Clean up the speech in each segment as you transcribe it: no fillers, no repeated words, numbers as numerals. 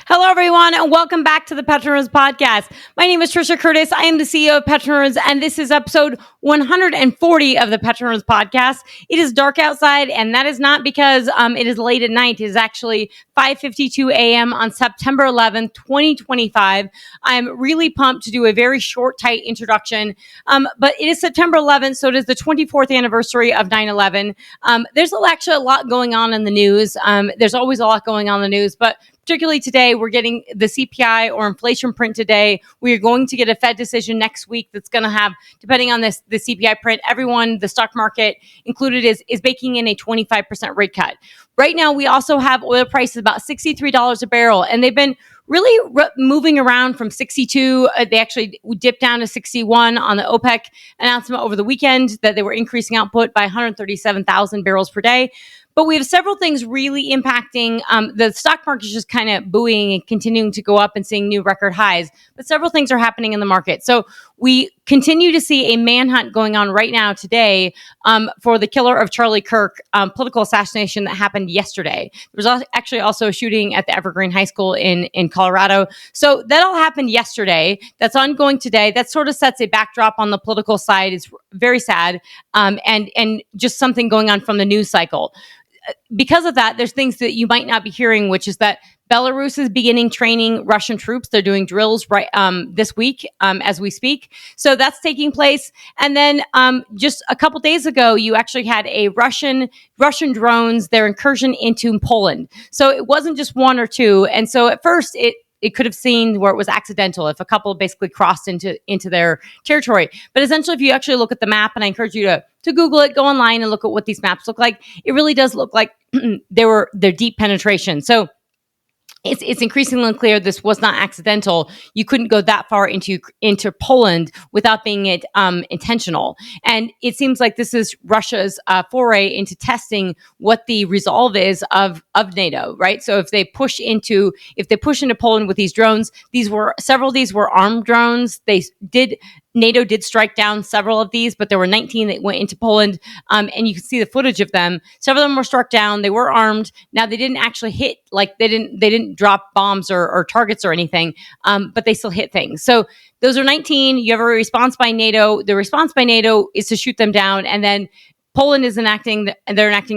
Hello, everyone, and welcome back to the PetroNerds podcast. My name is Trisha Curtis. I am the CEO of PetroNerds, and this is episode 140 of the PetroNerds podcast. It is dark outside, and that is not because it is late at night. It is actually 5:52 a.m. on September 11th, 2025. I'm really pumped to do a very short, tight introduction, but it is September 11th, so it is the 24th anniversary of 9/11. There's actually a lot going on in the news. There's always a lot going on in the news, but particularly today, we're getting the CPI or inflation print today. We are going to get a Fed decision next week that's going to have, depending on the CPI print, everyone, the stock market included, is baking in a 25% rate cut. Right now, we also have oil prices about $63 a barrel, and they've been really moving around from 62. They actually dipped down to 61 on the OPEC announcement over the weekend that they were increasing output by 137,000 barrels per day. But we have several things really impacting the stock market is just kind of buoying and continuing to go up and seeing new record highs. But several things are happening in the market. So we continue to see a manhunt going on right now today for the killer of Charlie Kirk political assassination that happened yesterday. There was actually also a shooting at the Evergreen High School in Colorado. So that all happened yesterday. That's ongoing today. That sort of sets a backdrop on the political side. It's very sad and just something going on from the news cycle. Because of that, there's things that you might not be hearing, which is that Belarus is beginning training Russian troops. They're doing drills right this week as we speak. So that's taking place. And then just a couple days ago, you actually had a Russian drones, their incursion into Poland. So it wasn't just one or two. And so at first it could have seen where it was accidental if a couple basically crossed into their territory. But essentially, if you actually look at the map, and I encourage you to Google it, go online and look at what these maps look like, it really does look like they're deep penetration. So it's increasingly clear this was not accidental. You couldn't go that far into Poland without being intentional. And it seems like this is Russia's foray into testing what the resolve is of NATO, right? So if they push into Poland with these drones, several of these were armed drones. NATO did strike down several of these, but there were 19 that went into Poland, and you can see the footage of them. Several of them were struck down. They were armed. Now they didn't actually hit, like they didn't drop bombs or targets or anything, but they still hit things. So those are 19. You have a response by NATO. The response by NATO is to shoot them down, and then Poland is enacting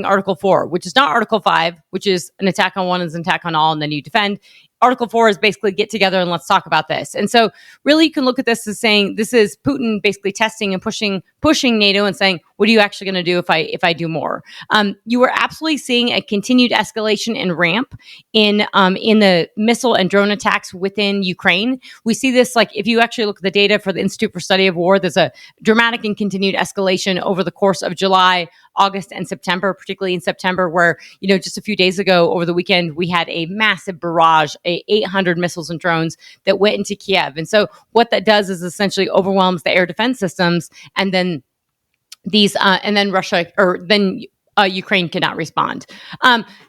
Article 4, which is not Article 5, which is an attack on one is an attack on all, and then you defend. Article 4 is basically get together and let's talk about this. And so really you can look at this as saying this is Putin basically testing and pushing NATO and saying, what are you actually going to do if I do more? You are absolutely seeing a continued escalation and ramp in the missile and drone attacks within Ukraine. We see this, like, if you actually look at the data for the Institute for Study of War, there's a dramatic and continued escalation over the course of July, August, and September, particularly in September, where, just a few days ago over the weekend, we had a massive barrage, 800 missiles and drones that went into Kiev. And so what that does is essentially overwhelms the air defense systems, and then Ukraine cannot respond.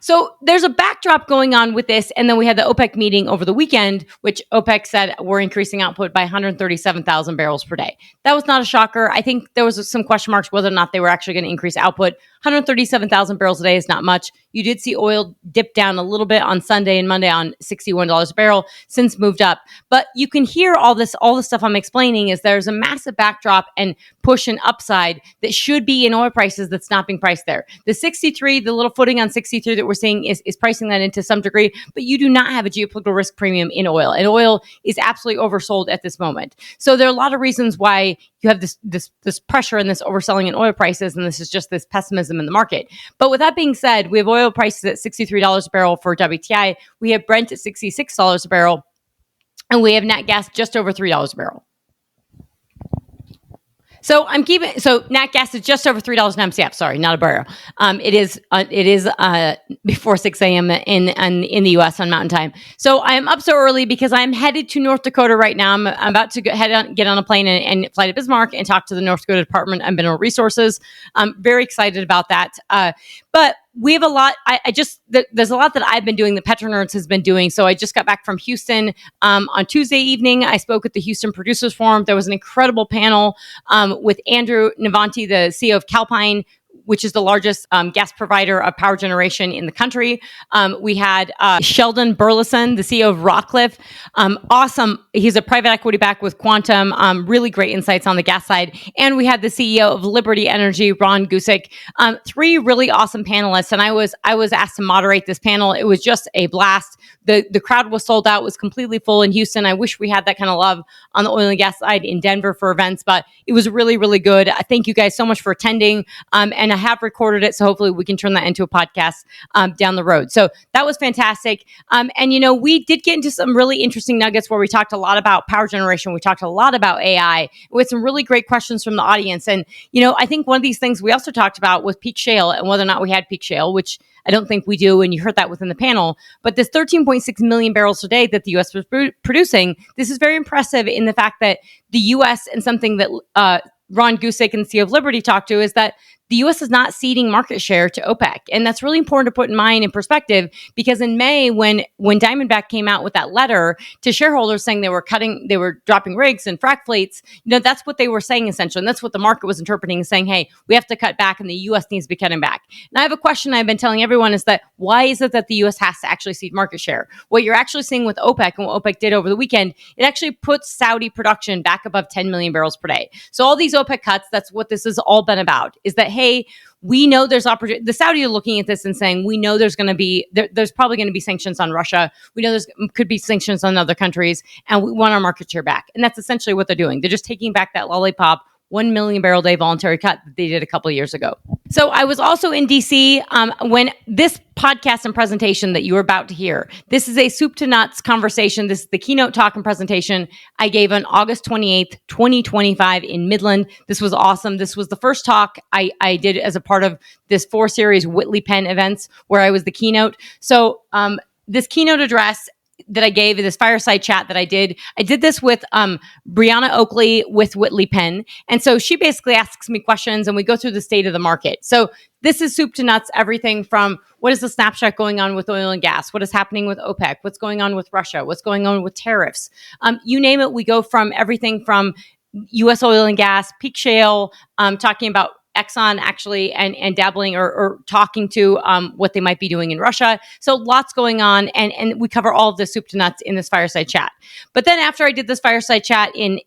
So there's a backdrop going on with this. And then we had the OPEC meeting over the weekend, which OPEC said we're increasing output by 137,000 barrels per day. That was not a shocker. I think there was some question marks whether or not they were actually going to increase output. 137,000 barrels a day is not much. You did see oil dip down a little bit on Sunday and Monday on $61 a barrel, since moved up. But you can hear all the stuff I'm explaining is there's a massive backdrop and push and upside that should be in oil prices that's not being priced there. The 63, the little footing on 63 that we're seeing is pricing that into some degree, but you do not have a geopolitical risk premium in oil, and oil is absolutely oversold at this moment. So there are a lot of reasons why you have this pressure and this overselling in oil prices, and this is just this pessimism in the market. But with that being said, we have oil prices at $63 a barrel for WTI. We have Brent at $66 a barrel, and we have nat gas just over $3 a barrel. So nat gas is just over $3 an MCF. Sorry, not a barrel. It is before 6 a.m. in the U.S. on Mountain Time. So I am up so early because I'm headed to North Dakota right now. I'm about to get on a plane and fly to Bismarck and talk to the North Dakota Department of Mineral Resources. I'm very excited about that. But we have a lot. There's a lot that I've been doing, that PetroNerds has been doing. So I just got back from Houston on Tuesday evening. I spoke at the Houston Producers Forum. There was an incredible panel with Andrew Navanti, the CEO of Calpine, which is the largest gas provider of power generation in the country. We had Sheldon Burleson, the CEO of Rockcliffe. Awesome. He's a private equity back with Quantum. Really great insights on the gas side. And we had the CEO of Liberty Energy, Ron Gusick. Three really awesome panelists. And I was asked to moderate this panel. It was just a blast. The crowd was sold out, was completely full in Houston. I wish we had that kind of love on the oil and gas side in Denver for events, but it was really, really good. I thank you guys so much for attending. And I have recorded it, so hopefully we can turn that into a podcast down the road. So that was fantastic. And, we did get into some really interesting nuggets where we talked a lot about power generation. We talked a lot about AI with some really great questions from the audience. And, I think one of these things we also talked about was peak shale and whether or not we had peak shale, which I don't think we do, and you heard that within the panel. But this 13.6 million barrels a day that the U.S. was producing, this is very impressive in the fact that the U.S. and something that Ron Gusick and the CEO of Liberty talked to is that the U.S. is not ceding market share to OPEC. And that's really important to put in mind in perspective, because in May, when Diamondback came out with that letter to shareholders saying they were dropping rigs and frac fleets, that's what they were saying essentially. And that's what the market was interpreting and saying, hey, we have to cut back and the U.S. needs to be cutting back. And I have a question I've been telling everyone is that why is it that the U.S. has to actually cede market share? What you're actually seeing with OPEC and what OPEC did over the weekend, it actually puts Saudi production back above 10 million barrels per day. So all these OPEC cuts, that's what this has all been about, is that, hey, we know there's opportunity. The Saudis are looking at this and saying, we know there's going to be, there's probably going to be sanctions on Russia. We know there's could be sanctions on other countries, and we want our market share back. And that's essentially what they're doing. They're just taking back that lollipop 1 million barrel day voluntary cut that they did a couple of years ago. So I was also in DC when this podcast and presentation that you were about to hear, this is a soup to nuts conversation. This is the keynote talk and presentation I gave on August 28th, 2025 in Midland. This was awesome. This was the first talk I did as a part of this 4-series Whitley Penn events where I was the keynote. So this keynote address that I gave, this fireside chat that I did this with Breanna Oakley with Whitley Penn. And so she basically asks me questions and we go through the state of the market. So this is soup to nuts, everything from what is the snapshot going on with oil and gas? What is happening with OPEC? What's going on with Russia? What's going on with tariffs? You name it, we go from everything from U.S. oil and gas, peak shale, talking about Exxon actually and dabbling or talking to what they might be doing in Russia. So lots going on. And we cover all of the soup to nuts in this fireside chat. But then after I did this fireside chat in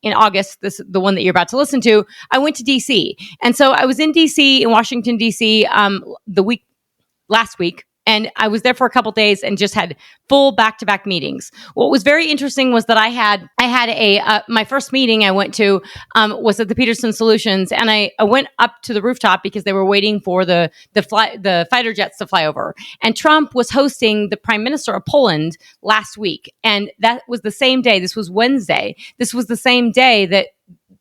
August, the one that you're about to listen to, I went to DC. And so I was in DC, in Washington, DC, last week. And I was there for a couple days and just had full back-to-back meetings. What was very interesting was that I had my first meeting I went to was at the Peterson Solutions, and I went up to the rooftop because they were waiting for the fighter jets to fly over. And Trump was hosting the Prime Minister of Poland last week, and that was the same day. This was Wednesday. This was the same day that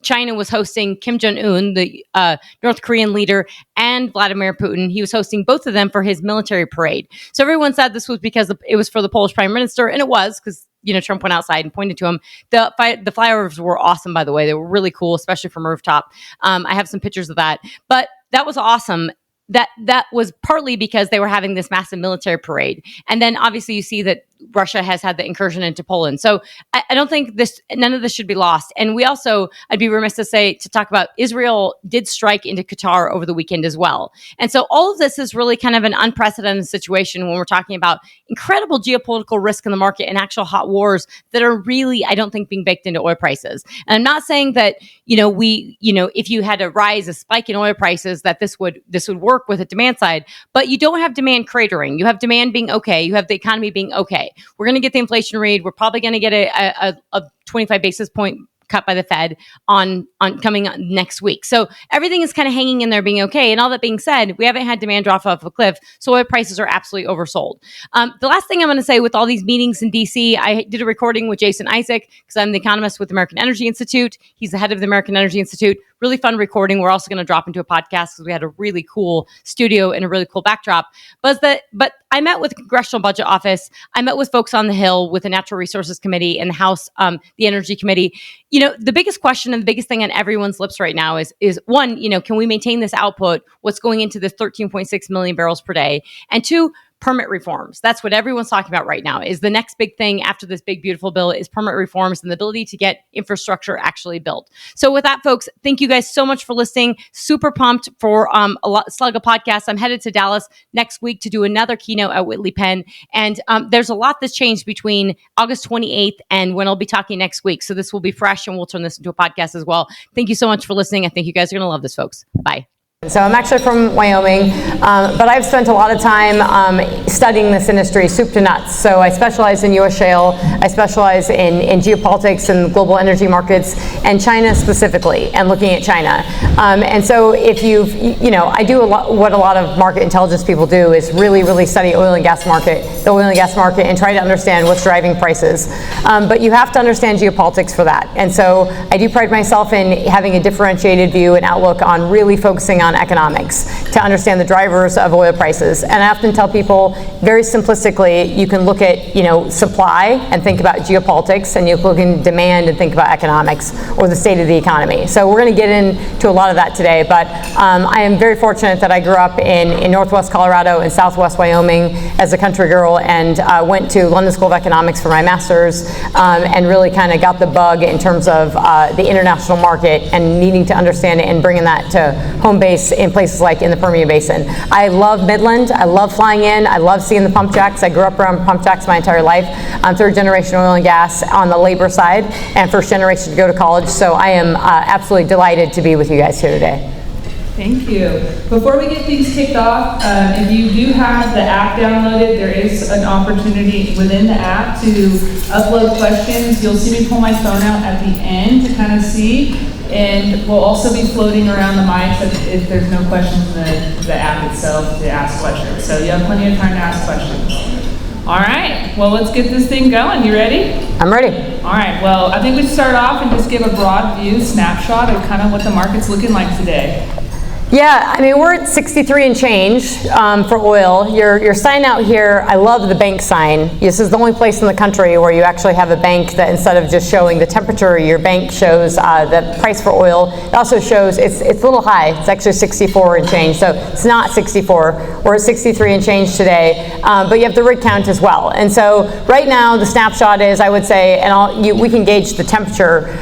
China was hosting Kim Jong-un, the North Korean leader, and Vladimir Putin. He was hosting both of them for his military parade. So everyone said this was because it was for the Polish prime minister, and it was because Trump went outside and pointed to him. The flyovers were awesome, by the way. They were really cool, especially from a rooftop. I have some pictures of that, but that was awesome. That was partly because they were having this massive military parade. And then obviously you see that Russia has had the incursion into Poland. So I don't think none of this should be lost. And we also, I'd be remiss to talk about Israel did strike into Qatar over the weekend as well. And so all of this is really kind of an unprecedented situation when we're talking about incredible geopolitical risk in the market and actual hot wars that are really, I don't think, being baked into oil prices. And I'm not saying that, if you had a spike in oil prices, that this would work with a demand side, but you don't have demand cratering. You have demand being okay. You have the economy being okay. We're going to get the inflation read. We're probably going to get a 25 basis point cut by the Fed on coming on next week. So everything is kind of hanging in there being okay. And all that being said, we haven't had demand drop off a cliff. So oil prices are absolutely oversold. The last thing I'm going to say with all these meetings in DC, I did a recording with Jason Isaac because I'm the economist with the American Energy Institute. He's the head of the American Energy Institute. Really fun recording. We're also going to drop into a podcast because we had a really cool studio and a really cool backdrop. But I met with the Congressional Budget Office. I met with folks on the Hill with the Natural Resources Committee and the House, the Energy Committee. The biggest question and the biggest thing on everyone's lips right now is one, can we maintain this output? What's going into this 13.6 million barrels per day? And two, permit reforms. That's what everyone's talking about right now, is the next big thing after this big, beautiful bill is permit reforms and the ability to get infrastructure actually built. So with that, folks, thank you guys so much for listening. Super pumped for a slug of podcasts. I'm headed to Dallas next week to do another keynote at Whitley Penn. And there's a lot that's changed between August 28th and when I'll be talking next week. So this will be fresh and we'll turn this into a podcast as well. Thank you so much for listening. I think you guys are going to love this, folks. Bye. So I'm actually from Wyoming, but I've spent a lot of time studying this industry, soup to nuts. So I specialize in U.S. shale, I specialize in geopolitics and global energy markets, and China specifically, and looking at China. And so if I do what a lot of market intelligence people do is really, really study the oil and gas market, and try to understand what's driving prices. But you have to understand geopolitics for that. And so I do pride myself in having a differentiated view and outlook on really focusing on economics to understand the drivers of oil prices. And I often tell people very simplistically, you can look at supply and think about geopolitics, and you look at demand and think about economics or the state of the economy. So we're going to get into a lot of that today, but I am very fortunate that I grew up in Northwest Colorado and Southwest Wyoming as a country girl, and went to London School of Economics for my master's, and really kind of got the bug in terms of the international market and needing to understand it and bringing that to home base in places like in the Permian Basin. I love Midland. I love flying in. I love seeing the pump jacks. I grew up around pump jacks my entire life. I'm third generation oil and gas on the labor side and first generation to go to college. So I am absolutely delighted to be with you guys here today. Thank you. Before we get things kicked off, if you do have the app downloaded, there is an opportunity within the app to upload questions. You'll see me pull my phone out at the end to kind of see. And we'll also be floating around the mics if there's no questions in the app itself to ask questions. So you have plenty of time to ask questions. All right, well, let's get this thing going. You ready? I'm ready. All right, well, I think we should start off and just give a broad view, snapshot of kind of what the market's looking like today. Yeah, I mean, we're at 63 and change for oil. Your sign out here, I love the bank sign. This is the only place in the country where you actually have a bank that instead of just showing the temperature, your bank shows the price for oil. It also shows, it's a little high. It's actually 64 and change, so it's not 64. We're at 63 and change today, but you have the rig count as well. And so right now, the snapshot is, I would say, and we can gauge the temperature.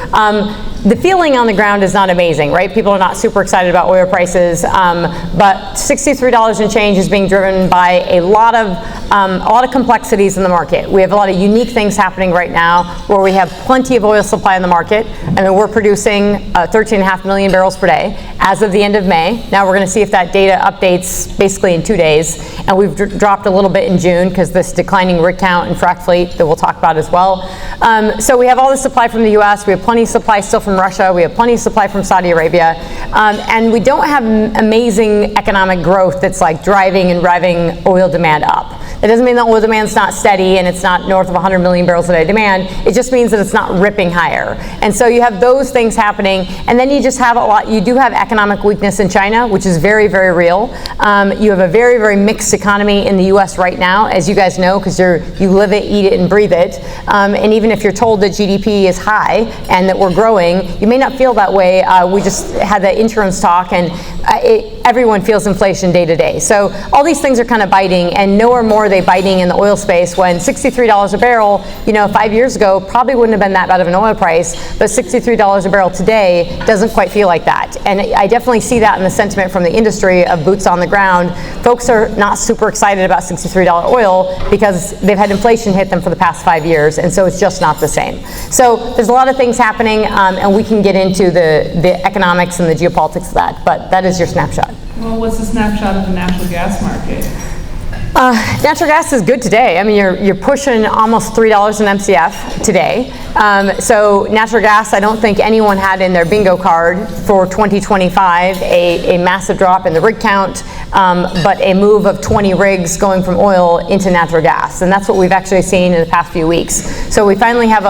The feeling on the ground is not amazing, right? People are not super excited about oil prices, but $63 and change is being driven by a lot of complexities in the market. We have a lot of unique things happening right now where we have plenty of oil supply in the market. I mean, we're producing 13.5 million barrels per day as of the end of May. Now we're going to see if that data updates basically in 2 days, and we've dropped a little bit in June because this declining rig count and frac fleet that we'll talk about as well. So we have all the supply from the U.S. We have plenty of supply still from Russia. We have plenty of supply from Saudi Arabia. And we don't have amazing economic growth that's like driving and revving oil demand up. It doesn't mean that oil demand's not steady and it's not north of 100 million barrels a day demand. It just means that it's not ripping higher. And so you have those things happening. And then you just have you do have economic weakness in China, which is very, very real. You have a very, very mixed economy in the U.S. right now, as you guys know, because you live it, eat it, and breathe it. And even if you're told that GDP is high and that we're growing, you may not feel that way. We just had the insurance talk, and everyone feels inflation day to day. So all these things are kind of biting, and nowhere more are they biting in the oil space when $63 a barrel, 5 years ago, probably wouldn't have been that bad of an oil price, but $63 a barrel today doesn't quite feel like that. And I definitely see that in the sentiment from the industry of boots on the ground. Folks are not super excited about $63 oil because they've had inflation hit them for the past 5 years, and so it's just not the same. So there's a lot of things happening, and we can get into the economics and the geopolitics of that, but that is your snapshot. Well, what's the snapshot of the natural gas market? Natural gas is good today. I mean, you're pushing almost $3 an MCF today. So natural gas, I don't think anyone had in their bingo card for 2025 a massive drop in the rig count, but a move of 20 rigs going from oil into natural gas. And that's what we've actually seen in the past few weeks. So we finally have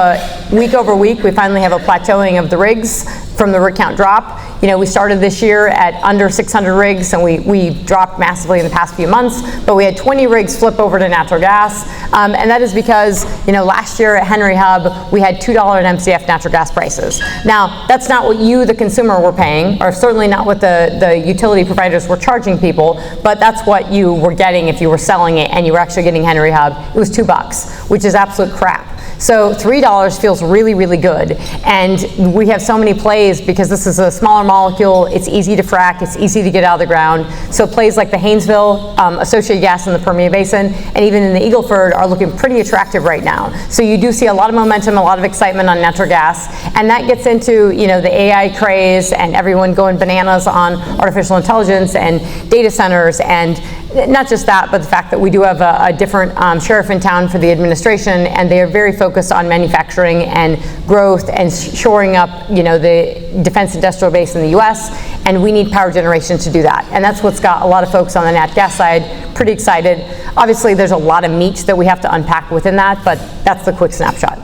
we finally have a plateauing of the rigs from the rig count drop. We started this year at under 600 rigs, and we dropped massively in the past few months, but we had 20 rigs flip over to natural gas, and that is because, last year at Henry Hub, we had $2 an MCF natural gas prices. Now, that's not what you, the consumer, were paying, or certainly not what the utility providers were charging people, but that's what you were getting if you were selling it and you were actually getting Henry Hub. It was $2, which is absolute crap. So $3 feels really, really good. And we have so many plays because this is a smaller molecule, it's easy to frack, it's easy to get out of the ground. So plays like the Haynesville, associated gas in the Permian Basin, and even in the Eagle Ford are looking pretty attractive right now. So you do see a lot of momentum, a lot of excitement on natural gas. And that gets into, the AI craze and everyone going bananas on artificial intelligence and data centers, and not just that, but the fact that we do have a different sheriff in town for the administration, and they are very focused on manufacturing and growth and shoring up, the defense industrial base in the U.S., and we need power generation to do that. And that's what's got a lot of folks on the nat gas side pretty excited. Obviously, there's a lot of meat that we have to unpack within that, but that's the quick snapshot.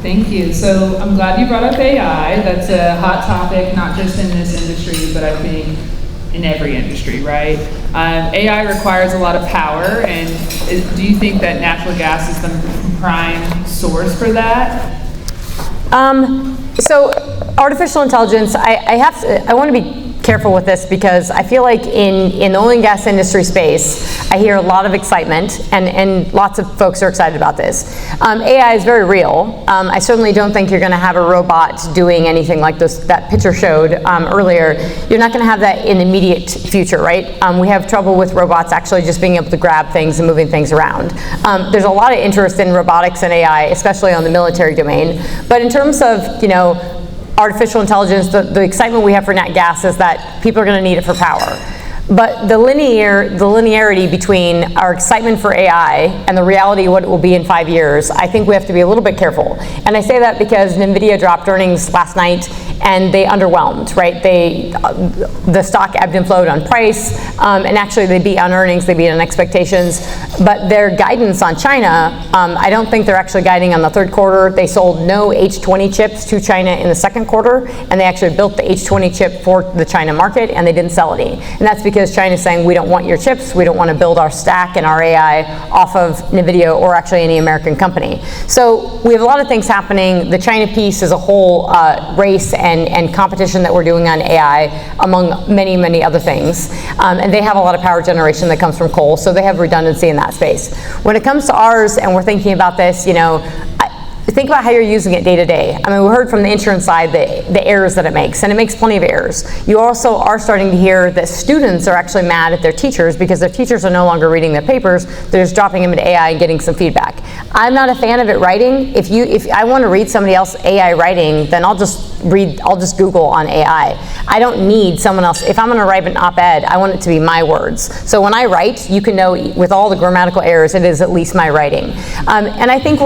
Thank you. So I'm glad you brought up AI. That's a hot topic, not just in this industry, but I think in every industry, right? AI requires a lot of power, and do you think that natural gas is the prime source for that? So artificial intelligence, I want to be careful with this because I feel like in the oil and gas industry space, I hear a lot of excitement, and lots of folks are excited about this. AI is very real. I certainly don't think you're going to have a robot doing anything like that picture showed earlier. You're not going to have that in the immediate future, right? We have trouble with robots actually just being able to grab things and moving things around. There's a lot of interest in robotics and AI, especially on the military domain. But in terms of, artificial intelligence, the excitement we have for nat gas is that people are going to need it for power. But the linearity between our excitement for AI and the reality of what it will be in 5 years, I think we have to be a little bit careful. And I say that because NVIDIA dropped earnings last night and they underwhelmed, right? The stock ebbed and flowed on price, and actually they beat on earnings, they beat on expectations. But their guidance on China, I don't think they're actually guiding on the third quarter. They sold no H20 chips to China in the second quarter, and they actually built the H20 chip for the China market, and they didn't sell any. And that's because China's saying, we don't want your chips, we don't want to build our stack and our AI off of NVIDIA or actually any American company. So we have a lot of things happening. The China piece is a whole race and competition that we're doing on AI, among many, many other things. And they have a lot of power generation that comes from coal, so they have redundancy in that space. When it comes to ours, and we're thinking about this, think about how you're using it day to day. I mean, we heard from the insurance side the errors that it makes, and it makes plenty of errors. You also are starting to hear that students are actually mad at their teachers because their teachers are no longer reading their papers, they're just dropping them into AI and getting some feedback. I'm not a fan of it writing. If I want to read somebody else's AI writing, then I'll just Google on AI. I don't need someone else. If I'm going to write an op-ed, I want it to be my words. So when I write, you can know with all the grammatical errors, it is at least my writing. And I think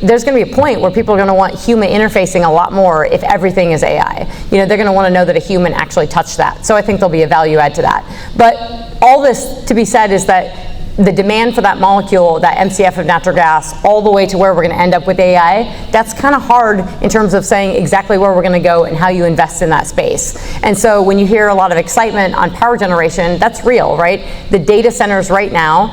there's going to be a point where people are going to want human interfacing a lot more if everything is AI. They're going to want to know that a human actually touched that. So I think there'll be a value add to that. But all this to be said is that the demand for that molecule, that MCF of natural gas, all the way to where we're going to end up with AI, that's kind of hard in terms of saying exactly where we're going to go and how you invest in that space. And so when you hear a lot of excitement on power generation, that's real, right? The data centers right now,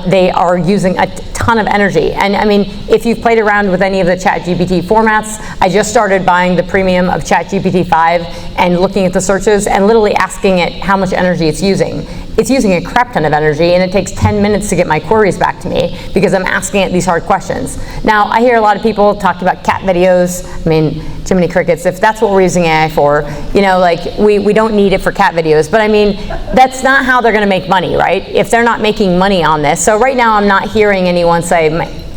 they are using a ton of energy. And I mean, if you've played around with any of the ChatGPT formats, I just started buying the premium of ChatGPT 5 and looking at the searches and literally asking it how much energy it's using. It's using a crap ton of energy, and it takes 10 minutes to get my queries back to me because I'm asking it these hard questions. Now, I hear a lot of people talk about cat videos. I mean, Jiminy Crickets, if that's what we're using AI for, we don't need it for cat videos. But I mean, that's not how they're going to make money, right? If they're not making money on this. So right now, I'm not hearing anyone say,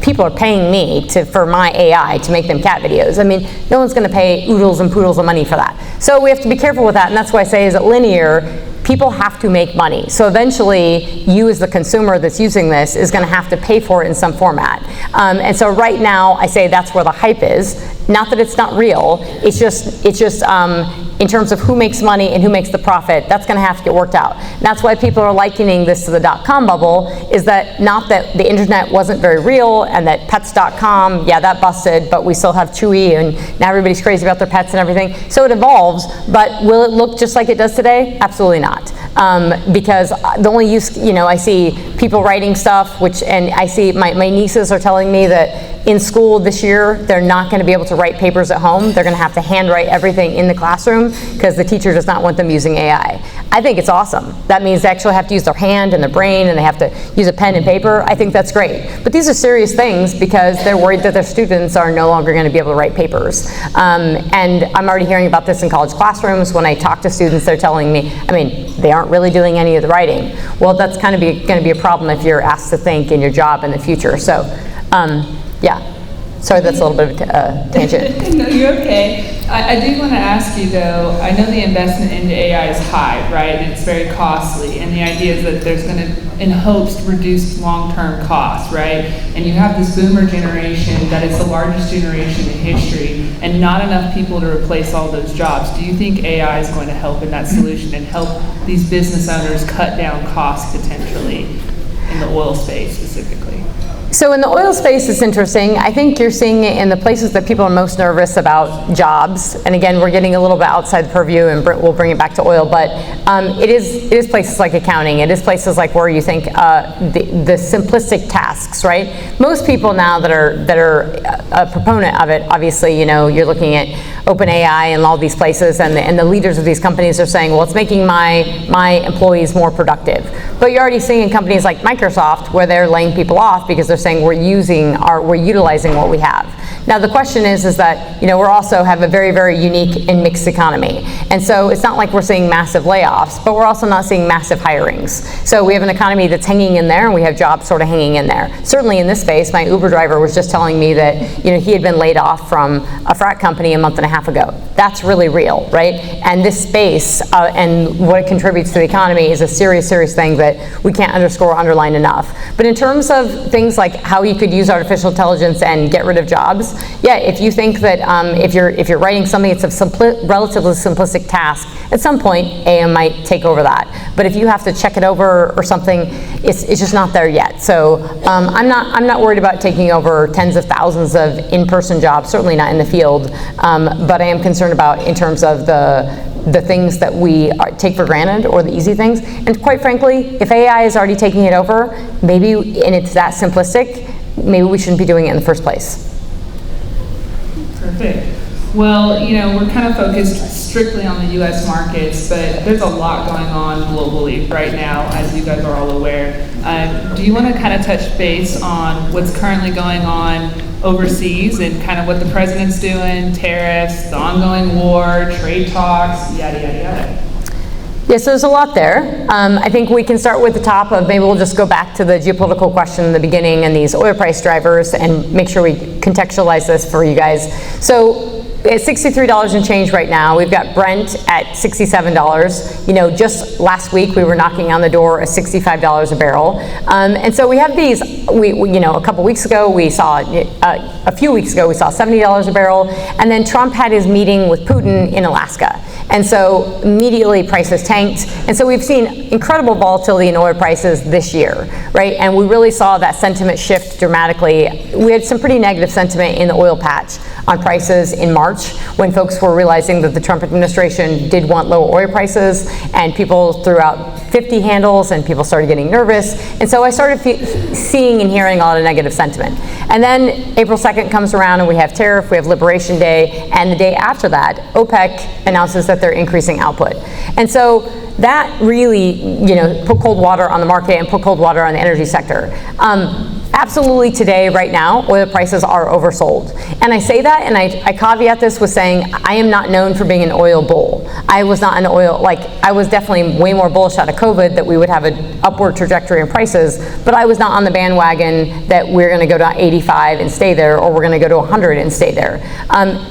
people are paying me for my AI to make them cat videos. I mean, no one's going to pay oodles and poodles of money for that. So we have to be careful with that, and that's why I say, is it linear? People have to make money. So eventually, you as the consumer that's using this is going to have to pay for it in some format. And so right now, I say that's where the hype is. Not that it's not real. It's just in terms of who makes money and who makes the profit, that's going to have to get worked out. And that's why people are likening this to the dot-com bubble, is that not that the internet wasn't very real and that pets.com, yeah, that busted, but we still have Chewy and now everybody's crazy about their pets and everything. So it evolves, but will it look just like it does today? Absolutely not. Because the only use, I see people writing stuff, and I see my nieces are telling me that in school this year, they're not going to be able to write papers at home. They're going to have to handwrite everything in the classroom because the teacher does not want them using AI. I think it's awesome. That means they actually have to use their hand and their brain, and they have to use a pen and paper. I think that's great. But these are serious things because they're worried that their students are no longer going to be able to write papers. And I'm already hearing about this in college classrooms. When I talk to students, they're telling me, they aren't really doing any of the writing. Well, that's kind of going to be a problem if you're asked to think in your job in the future. So, yeah. Sorry, that's a little bit of a tangent. No, you're okay. I do want to ask you, though, I know the investment into AI is high, right? And it's very costly. And the idea is that there's going to, in hopes, reduce long-term costs, right? And you have this boomer generation that is the largest generation in history, and not enough people to replace all those jobs. Do you think AI is going to help in that solution and help these business owners cut down costs potentially in the oil space specifically? So in the oil space, it's interesting. I think you're seeing it in the places that people are most nervous about jobs. And again, we're getting a little bit outside the purview, and we'll bring it back to oil. But it is places like accounting. It is places like where you think the simplistic tasks, right? Most people now that are a proponent of it, obviously, you're looking at OpenAI and all these places, and the leaders of these companies are saying, well, it's making my employees more productive. But you're already seeing in companies like Microsoft where they're laying people off because they're saying we're utilizing what we have. Now the question is that we also have a very, very unique and mixed economy, and so it's not like we're seeing massive layoffs, but we're also not seeing massive hirings. So we have an economy that's hanging in there, and we have jobs sort of hanging in there. Certainly in this space, my Uber driver was just telling me that he had been laid off from a frat company a month and a half ago. That's really real, right? And this space and what it contributes to the economy is a serious, serious thing that we can't underscore or underline enough. But in terms of things like how you could use artificial intelligence and get rid of jobs, yeah, if you think that if you're writing something that's a relatively simplistic task, at some point AI might take over that. But if you have to check it over or something, it's just not there yet. So I'm not worried about taking over tens of thousands of in-person jobs, certainly not in the field. But I am concerned about in terms of the things that we take for granted, or the easy things. And quite frankly, if AI is already taking it over, maybe, and it's that simplistic, maybe we shouldn't be doing it in the first place. Perfect. Well, we're kind of focused strictly on the U.S. markets, but there's a lot going on globally right now, as you guys are all aware. Do you want to kind of touch base on what's currently going on overseas and kind of what the president's doing, tariffs, the ongoing war, trade talks, yada, yada, yada? Yes, there's a lot there. I think we can start with the top of, maybe we'll just go back to the geopolitical question in the beginning and these oil price drivers and make sure we contextualize this for you guys. So it's $63 and change right now. We've got Brent at $67. Just last week we were knocking on the door at $65 a barrel. And so we have these, a couple weeks ago we saw, a few weeks ago we saw $70 a barrel, and then Trump had his meeting with Putin in Alaska. And so immediately prices tanked. And so we've seen incredible volatility in oil prices this year, right? And we really saw that sentiment shift dramatically. We had some pretty negative sentiment in the oil patch on prices in March when folks were realizing that the Trump administration did want lower oil prices, and people threw out 50 handles and people started getting nervous. And so I started seeing and hearing a lot of negative sentiment. And then April 2nd comes around and we have tariff, we have Liberation Day, and the day after that, OPEC announces that they're increasing output. And so that really, put cold water on the market and put cold water on the energy sector. Absolutely today, right now, oil prices are oversold. And I say that, and I caveat this with saying I am not known for being an oil bull. I was not an oil, I was definitely way more bullish out of COVID that we would have an upward trajectory in prices, but I was not on the bandwagon that we're gonna go to 85 and stay there, or we're gonna go to 100 and stay there.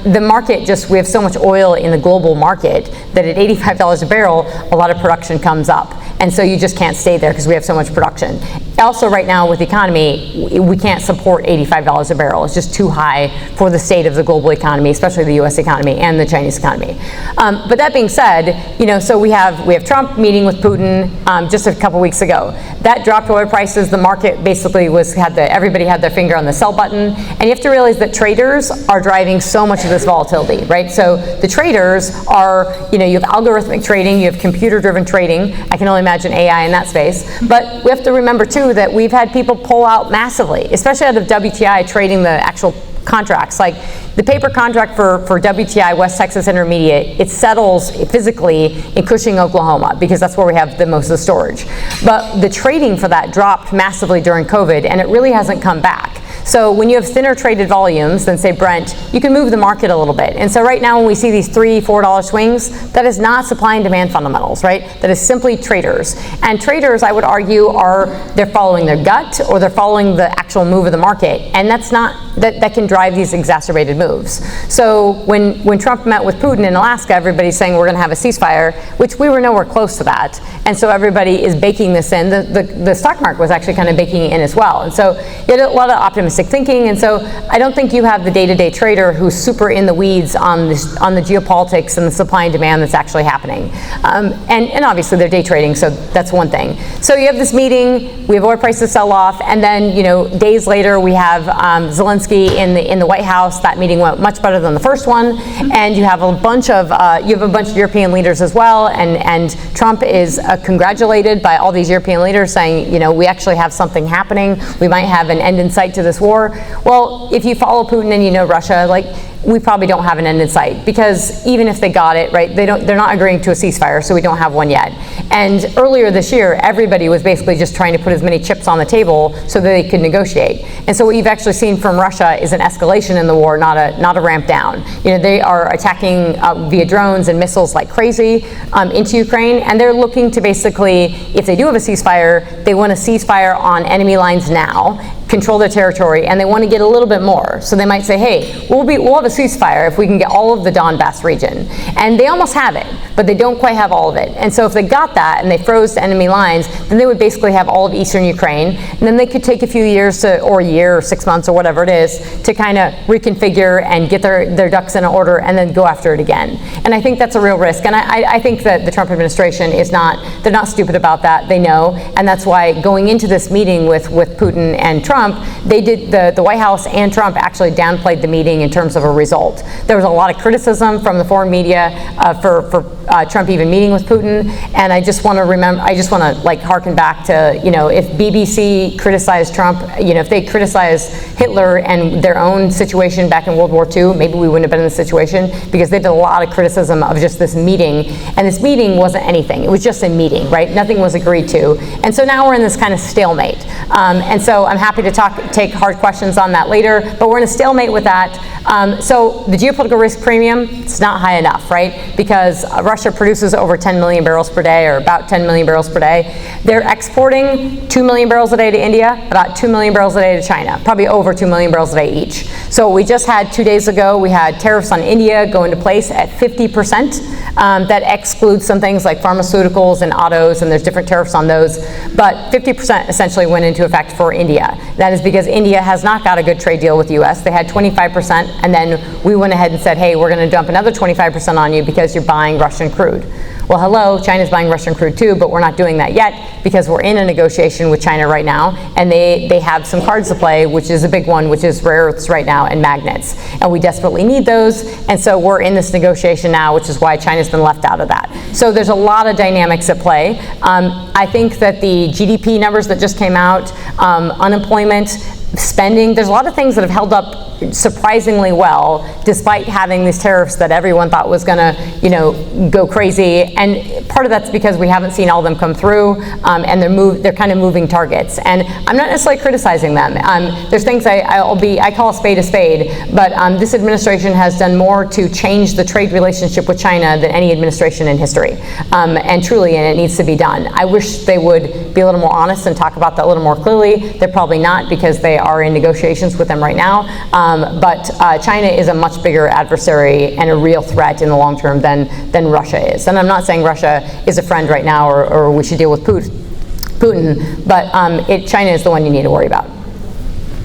The market we have so much oil in the global market that at $85 a barrel, a lot of production comes up. and so you just can't stay there because we have so much production. Also, right now with the economy, we can't support $85 a barrel. It's just too high for the state of the global economy, especially the U.S. economy and the Chinese economy. But that being said, so we have Trump meeting with Putin just a couple weeks ago. That dropped oil prices. The market basically everybody had their finger on the sell button. And you have to realize that traders are driving so much of this volatility, right? So the traders are, you have algorithmic trading, you have computer-driven trading. I can only imagine AI in that space. But we have to remember too that we've had people pull out massively, especially out of WTI trading the actual contracts. Like the paper contract for WTI, West Texas Intermediate, it settles physically in Cushing, Oklahoma, because that's where we have the most of the storage. But the trading for that dropped massively during COVID, and it really hasn't come back. So when you have thinner traded volumes than, say, Brent, you can move the market a little bit. And so right now when we see these $3, $4 swings, that is not supply and demand fundamentals, right? That is simply traders. And traders, I would argue, they're following their gut or they're following the actual move of the market. And that can drive these exacerbated moves. So when Trump met with Putin in Alaska, everybody's saying we're going to have a ceasefire, which we were nowhere close to that. And so everybody is baking this in. The stock market was actually kind of baking it in as well. And so you had a lot of optimistic thinking. And so I don't think you have the day-to-day trader who's super in the weeds on the geopolitics and the supply and demand that's actually happening. And obviously they're day trading, so that's one thing. So you have this meeting, we have oil prices sell off, and then days later we have Zelensky in the White House. That meeting went much better than the first one, and you have a bunch of European leaders as well, and Trump is congratulated by all these European leaders saying, we actually have something happening. We might have an end in sight to this war. Well, if you follow Putin and you know Russia, we probably don't have an end in sight, because even if they got it, right, they're not agreeing to a ceasefire, so we don't have one yet. And earlier this year, everybody was basically just trying to put as many chips on the table so that they could negotiate. And so what you've actually seen from Russia is an escalation in the war, not a ramp down. They are attacking via drones and missiles like crazy into Ukraine, and they're looking to basically, if they do have a ceasefire, they want a ceasefire on enemy lines now, control their territory, and they want to get a little bit more. So they might say, hey, we'll have a ceasefire if we can get all of the Donbass region. And they almost have it, but they don't quite have all of it. And so if they got that and they froze to enemy lines, then they would basically have all of eastern Ukraine. And then they could take a few years or a year or 6 months or whatever it is to kind of reconfigure and get their ducks in order and then go after it again. And I think that's a real risk. And I think that the Trump administration they're not stupid about that. They know. And that's why going into this meeting with Putin and Trump, they did the White House and Trump actually downplayed the meeting in terms of a result. There was a lot of criticism from the foreign media for Trump even meeting with Putin, and I just want to harken back to if BBC criticized Trump, if they criticized Hitler and their own situation back in World War II, maybe we wouldn't have been in this situation, because they did a lot of criticism of just this meeting, and this meeting wasn't anything. It was just a meeting, right? Nothing was agreed to, and so now we're in this kind of stalemate. And so I'm happy to take hard questions on that later, but we're in a stalemate with that. So the geopolitical risk premium, it's not high enough, right? Because Russia produces over 10 million barrels per day, or about 10 million barrels per day. They're exporting 2 million barrels a day to India, about 2 million barrels a day to China, probably over 2 million barrels a day each. So we just had 2 days ago, we had tariffs on India go into place at 50%. That excludes some things like pharmaceuticals and autos, and there's different tariffs on those. But 50% essentially went into effect for India. That is because India has not got a good trade deal with the U.S. They had 25%, and then we went ahead and said, hey, we're going to dump another 25% on you because you're buying Russian crude. Well, hello, China's buying Russian crude too, but we're not doing that yet because we're in a negotiation with China right now, and they have some cards to play, which is a big one, which is rare earths right now and magnets. And we desperately need those, and so we're in this negotiation now, which is why China's been left out of that. So there's a lot of dynamics at play. I think that the GDP numbers that just came out, unemployment, spending, there's a lot of things that have held up surprisingly well, despite having these tariffs that everyone thought was going to, go crazy. And part of that's because we haven't seen all of them come through, and they're kind of moving targets. And I'm not necessarily criticizing them. There's things I call a spade, but this administration has done more to change the trade relationship with China than any administration in history. And it needs to be done. I wish they would be a little more honest and talk about that a little more clearly. They're probably not, because they they are in negotiations with them right now. But China is a much bigger adversary and a real threat in the long term than Russia is. And I'm not saying Russia is a friend right now, or we should deal with Putin, but China is the one you need to worry about.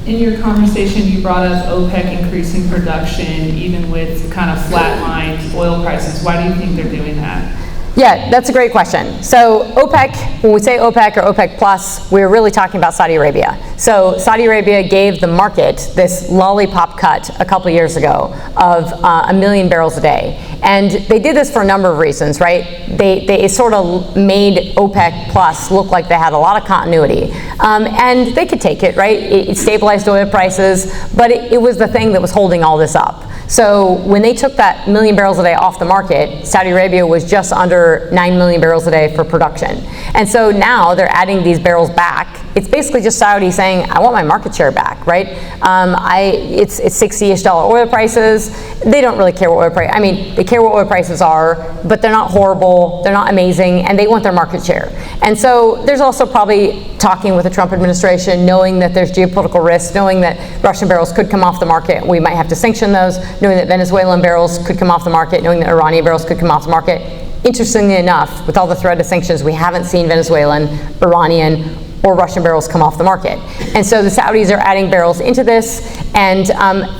In your conversation, you brought up OPEC increasing production, even with kind of flatlined oil prices. Why do you think they're doing that? Yeah, that's a great question. So OPEC, when we say OPEC or OPEC plus, we're really talking about Saudi Arabia. So Saudi Arabia gave the market this lollipop cut a couple of years ago of 1 million barrels a day. And they did this for a number of reasons, right? They sort of made OPEC plus look like they had a lot of continuity. And they could take it, right? It stabilized oil prices, but it was the thing that was holding all this up. So when they took that 1 million barrels a day off the market, Saudi Arabia was just under 9 million barrels a day for production. And so now they're adding these barrels back. It's basically just Saudi saying, I want my market share back, right? It's $60-ish oil prices. They don't really care what oil price. I mean, they care what oil prices are, but they're not horrible, they're not amazing, and they want their market share. And so there's also probably talking with the Trump administration, knowing that there's geopolitical risks, knowing that Russian barrels could come off the market, we might have to sanction those, knowing that Venezuelan barrels could come off the market, knowing that Iranian barrels could come off the market. Interestingly enough, with all the threat of sanctions, we haven't seen Venezuelan, Iranian, or Russian barrels come off the market. And so the Saudis are adding barrels into this. And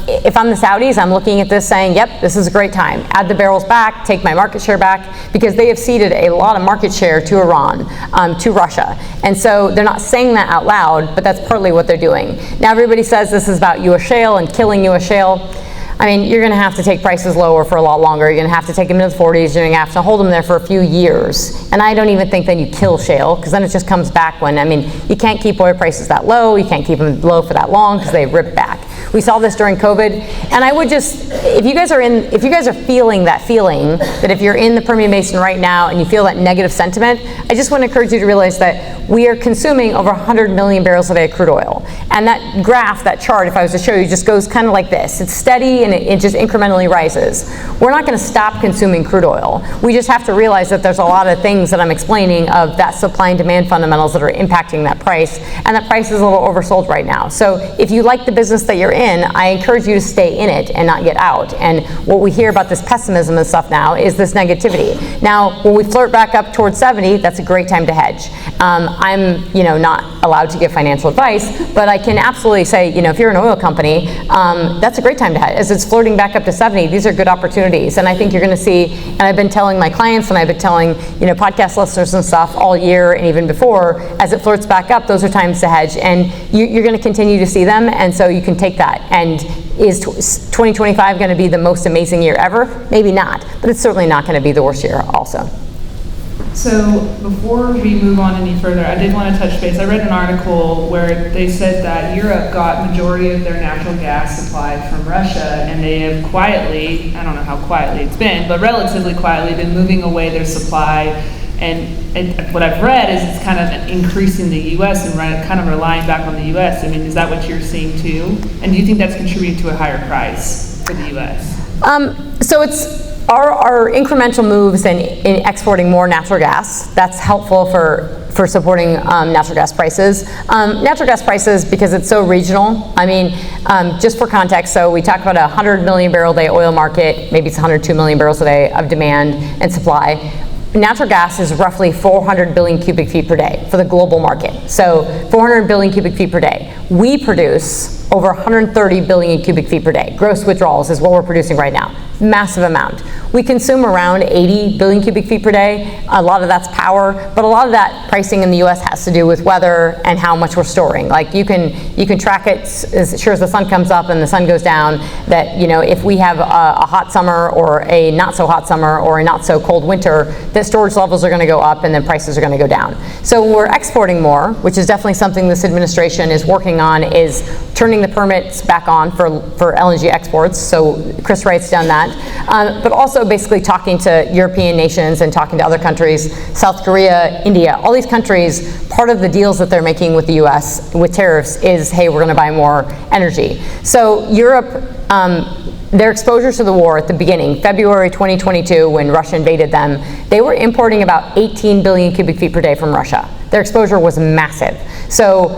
if I'm the Saudis, I'm looking at this saying, yep, this is a great time. Add the barrels back, take my market share back, because they have ceded a lot of market share to Iran, to Russia. And so they're not saying that out loud, but that's partly what they're doing. Now everybody says this is about U.S. shale and killing U.S. shale. I mean, you're going to have to take prices lower for a lot longer. You're going to have to take them into the 40s. You're going to have to hold them there for a few years. And I don't even think then you kill shale, because then it just comes back when, I mean, you can't keep oil prices that low. You can't keep them low for that long because they rip back. We saw this during COVID. And I would just, if you guys are feeling that feeling, that if you're in the Permian Basin right now and you feel that negative sentiment, I just want to encourage you to realize that we are consuming over 100 million barrels a day of crude oil. And that graph, that chart, if I was to show you, just goes kind of like this. It's steady and it just incrementally rises. We're not going to stop consuming crude oil. We just have to realize that there's a lot of things that I'm explaining of that supply and demand fundamentals that are impacting that price, and that price is a little oversold right now. So if you like the business that you're in, I encourage you to stay in it and not get out. And what we hear about this pessimism and stuff now is this negativity. Now, when we flirt back up towards 70, that's a great time to hedge. I'm, not allowed to give financial advice, but I can absolutely say, if you're an oil company, that's a great time to hedge. As it's flirting back up to 70, these are good opportunities. And I think you're going to see, and I've been telling my clients and I've been telling, podcast listeners and stuff all year and even before, as it flirts back up, those are times to hedge. And you're going to continue to see them, and so you can take that. And is 2025 going to be the most amazing year ever? Maybe not, but it's certainly not going to be the worst year also. So before we move on any further, I did want to touch base. I read an article where they said that Europe got majority of their natural gas supply from Russia, and they have quietly, I don't know how quietly it's been, but relatively quietly been moving away their supply. And what I've read is it's kind of increasing the U.S. and kind of relying back on the U.S. I mean, is that what you're seeing too? And do you think that's contributing to a higher price for the U.S.? So it's our incremental moves in exporting more natural gas. That's helpful for supporting natural gas prices. Natural gas prices, because it's so regional, I mean, just for context, so we talk about a 100 million barrel a day oil market, maybe it's 102 million barrels a day of demand and supply. Natural gas is roughly 400 billion cubic feet per day for the global market. So 400 billion cubic feet per day. We produce over 130 billion cubic feet per day. Gross withdrawals is what we're producing right now. Massive amount. We consume around 80 billion cubic feet per day. A lot of that's power, but a lot of that pricing in the US has to do with weather and how much we're storing. Like you can track it as sure as the sun comes up and the sun goes down, that if we have a hot summer or a not so hot summer or a not so cold winter, that storage levels are going to go up and then prices are going to go down. So when we're exporting more, which is definitely something this administration is working on, is turning the permits back on for LNG exports. So Chris Wright's done that. But also basically talking to European nations and talking to other countries, South Korea, India, all these countries, part of the deals that they're making with the US with tariffs is, hey, we're going to buy more energy. So Europe their exposure to the war at the beginning, February 2022, when Russia invaded them, they were importing about 18 billion cubic feet per day from Russia. Their exposure was massive. So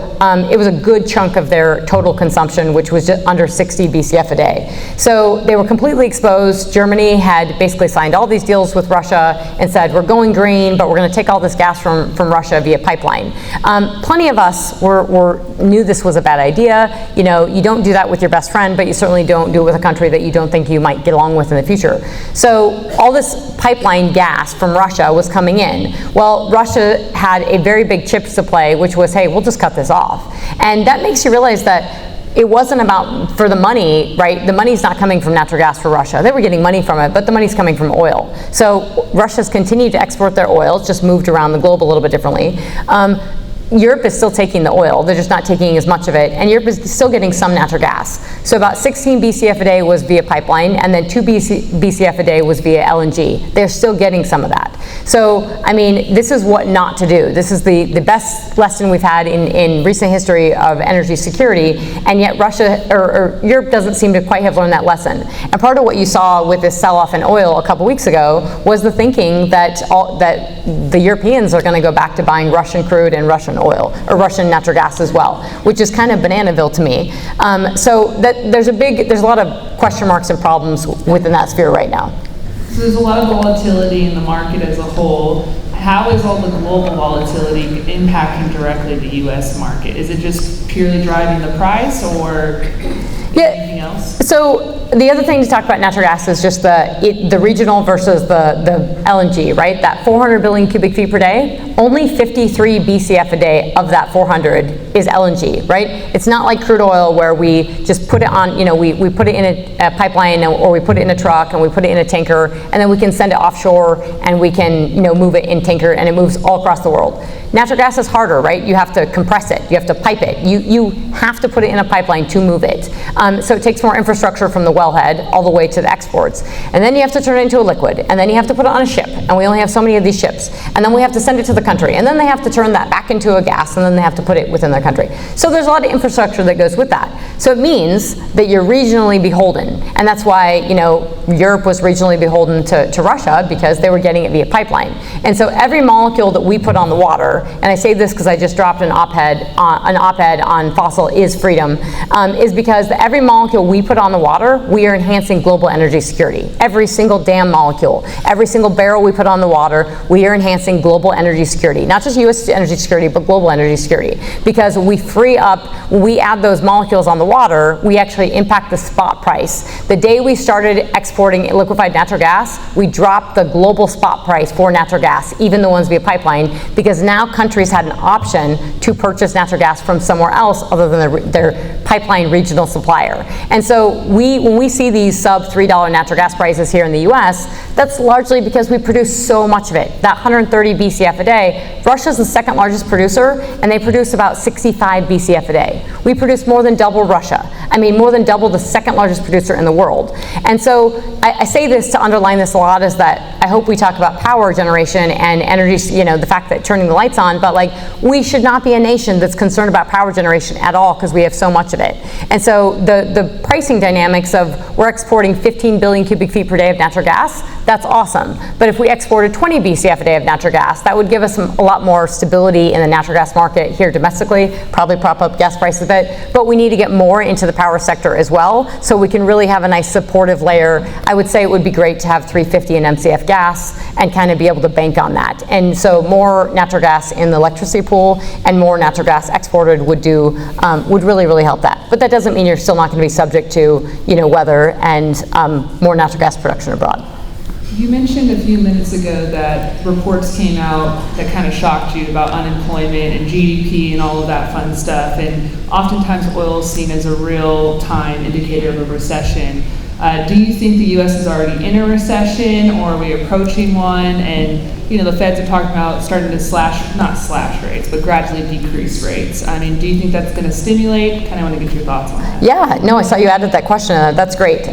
it was a good chunk of their total consumption, which was just under 60 BCF a day. So they were completely exposed. Germany had basically signed all these deals with Russia and said, we're going green, but we're going to take all this gas from Russia via pipeline. Plenty of us knew this was a bad idea. You know, you don't do that with your best friend, but you certainly don't do it with a country that you don't think you might get along with in the future. So all this pipeline gas from Russia was coming in. Well, Russia had a very big chip to play, which was, hey, we'll just cut this off. And that makes you realize that it wasn't about for the money, right? The money's not coming from natural gas for Russia. They were getting money from it, but the money's coming from oil. So Russia's continued to export their oil. It's just moved around the globe a little bit differently. Europe is still taking the oil. They're just not taking as much of it. And Europe is still getting some natural gas. So about 16 BCF a day was via pipeline, and then 2 BCF a day was via LNG. They're still getting some of that. So, I mean, this is what not to do. This is the best lesson we've had in recent history of energy security, and yet Russia or Europe doesn't seem to quite have learned that lesson. And part of what you saw with this sell-off in oil a couple weeks ago was the thinking that the Europeans are going to go back to buying Russian crude and Russian oil, or Russian natural gas as well, which is kind of Bananaville to me. So that there's a lot of question marks and problems within that sphere right now. So there's a lot of volatility in the market as a whole. How is all the global volatility impacting directly the U.S. market? Is it just purely driving the price, or anything else? So the other thing to talk about natural gas is just the regional versus the LNG, right? That 400 billion cubic feet per day, only 53 BCF a day of that 400 is LNG, right? It's not like crude oil where we just put it on, we put it in a pipeline, or we put it in a truck and we put it in a tanker, and then we can send it offshore and we can, move it in tanker, and it moves all across the world. Natural gas is harder, right? You have to compress it, you have to pipe it, you have to put it in a pipeline to move it. So it takes more infrastructure from the wellhead all the way to the exports. And then you have to turn it into a liquid, and then you have to put it on a ship, and we only have so many of these ships. And then we have to send it to the country, and then they have to turn that back into a gas, and then they have to put it within their country. So there's a lot of infrastructure that goes with that. So it means that you're regionally beholden, and that's why, Europe was regionally beholden to Russia, because they were getting it via pipeline. And so every molecule that we put on the water, and I say this because I just dropped an op-ed on fossil is freedom, is because every molecule we put on the water, we are enhancing global energy security. Every single damn molecule, every single barrel we put on the water, we are enhancing global energy security. Not just U.S. energy security, but global energy security. Because when we add those molecules on the water, we actually impact the spot price. The day we started exporting liquefied natural gas, we dropped the global spot price for natural gas, even the ones via pipeline, because now countries had an option to purchase natural gas from somewhere else other than their pipeline regional supplier. And so when we see these sub $3 natural gas prices here in the US, that's largely because we produce so much of it. That 130 BCF a day, Russia's the second largest producer, and they produce about 65 BCF a day. We produce more than double Russia. I mean, more than double the second largest producer in the world. And so I say this to underline this a lot, is that I hope we talk about power generation and energy, the fact that turning the lights on, but we should not be a nation that's concerned about power generation at all, because we have so much of it. And so the pricing dynamics of we're exporting 15 billion cubic feet per day of natural gas, that's awesome. But if we exported 20 BCF a day of natural gas, that would give us a lot more stability in the natural gas market here domestically, probably prop up gas prices a bit, but we need to get more into the power sector as well, so we can really have a nice supportive layer. I would say it would be great to have 350 and MCF gas and kind of be able to bank on that. And so more natural gas in the electricity pool and more natural gas exported would really, really help that. But that doesn't mean you're still not going to be subject to, weather and more natural gas production abroad. You mentioned a few minutes ago that reports came out that kind of shocked you about unemployment and GDP and all of that fun stuff. And oftentimes oil is seen as a real-time indicator of a recession. Do you think the U.S. is already in a recession, or are we approaching one? And the Feds are talking about starting to not slash rates, but gradually decrease rates. I mean, do you think that's going to stimulate? Kind of want to get your thoughts on that. Yeah, no, I saw you added that question. That's great.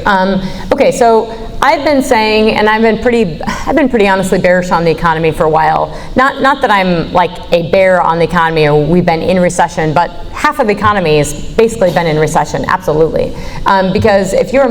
Okay, so I've been saying, and I've been pretty I've been pretty honestly bearish on the economy for a while. Not that I'm like a bear on the economy or we've been in recession, but half of the economy has basically been in recession, absolutely. Because if you're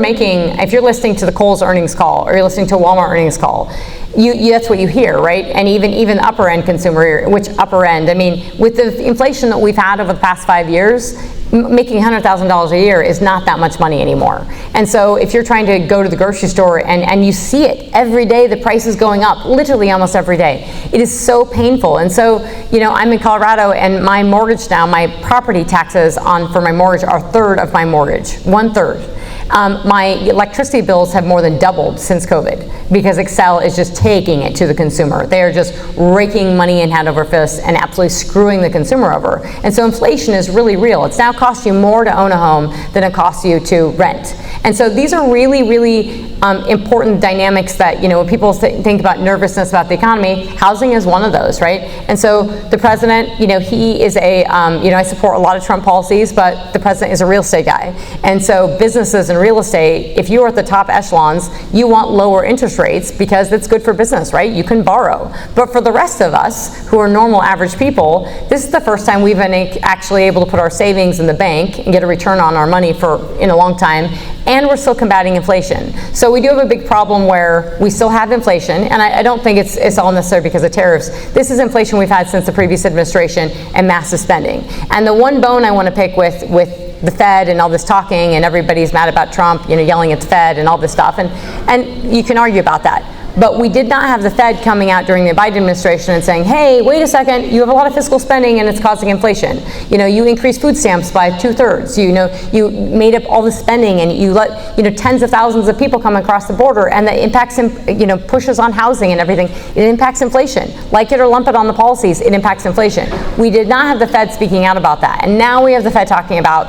listening to the Kohl's earnings call or you're listening to a Walmart earnings call, that's what you hear, right? And even upper end consumer, which upper end, I mean, with the inflation that we've had over the past 5 years, making $100,000 a year is not that much money anymore. And so if you're trying to go to the grocery store and you see it every day, the price is going up, literally almost every day. It is so painful. And so, I'm in Colorado and my mortgage now, my property taxes for my mortgage are a third of my mortgage, 1/3. My electricity bills have more than doubled since COVID because Excel is just taking it to the consumer. They are just raking money in hand over fist and absolutely screwing the consumer over. And so inflation is really real. It's now cost you more to own a home than it costs you to rent. And so these are really, really important dynamics that, when people think about nervousness about the economy, housing is one of those, right? And so the president, he is I support a lot of Trump policies, but the president is a real estate guy. And so businesses and real estate, if you are at the top echelons, you want lower interest rates because it's good for business, right? You can borrow. But for the rest of us who are normal average people, this is the first time we've been actually able to put our savings in the bank and get a return on our money in a long time, and we're still combating inflation. So we do have a big problem where we still have inflation, and I don't think it's all necessarily because of tariffs. This is inflation we've had since the previous administration and massive spending. And the one bone I want to pick with the Fed and all this talking, and everybody's mad about Trump, yelling at the Fed and all this stuff, and you can argue about that. But we did not have the Fed coming out during the Biden administration and saying, hey, wait a second, you have a lot of fiscal spending and it's causing inflation. You increased food stamps by 2/3. You made up all the spending and you let, tens of thousands of people come across the border, and that impacts, pushes on housing and everything. It impacts inflation. Like it or lump it on the policies, it impacts inflation. We did not have the Fed speaking out about that. And now we have the Fed talking about,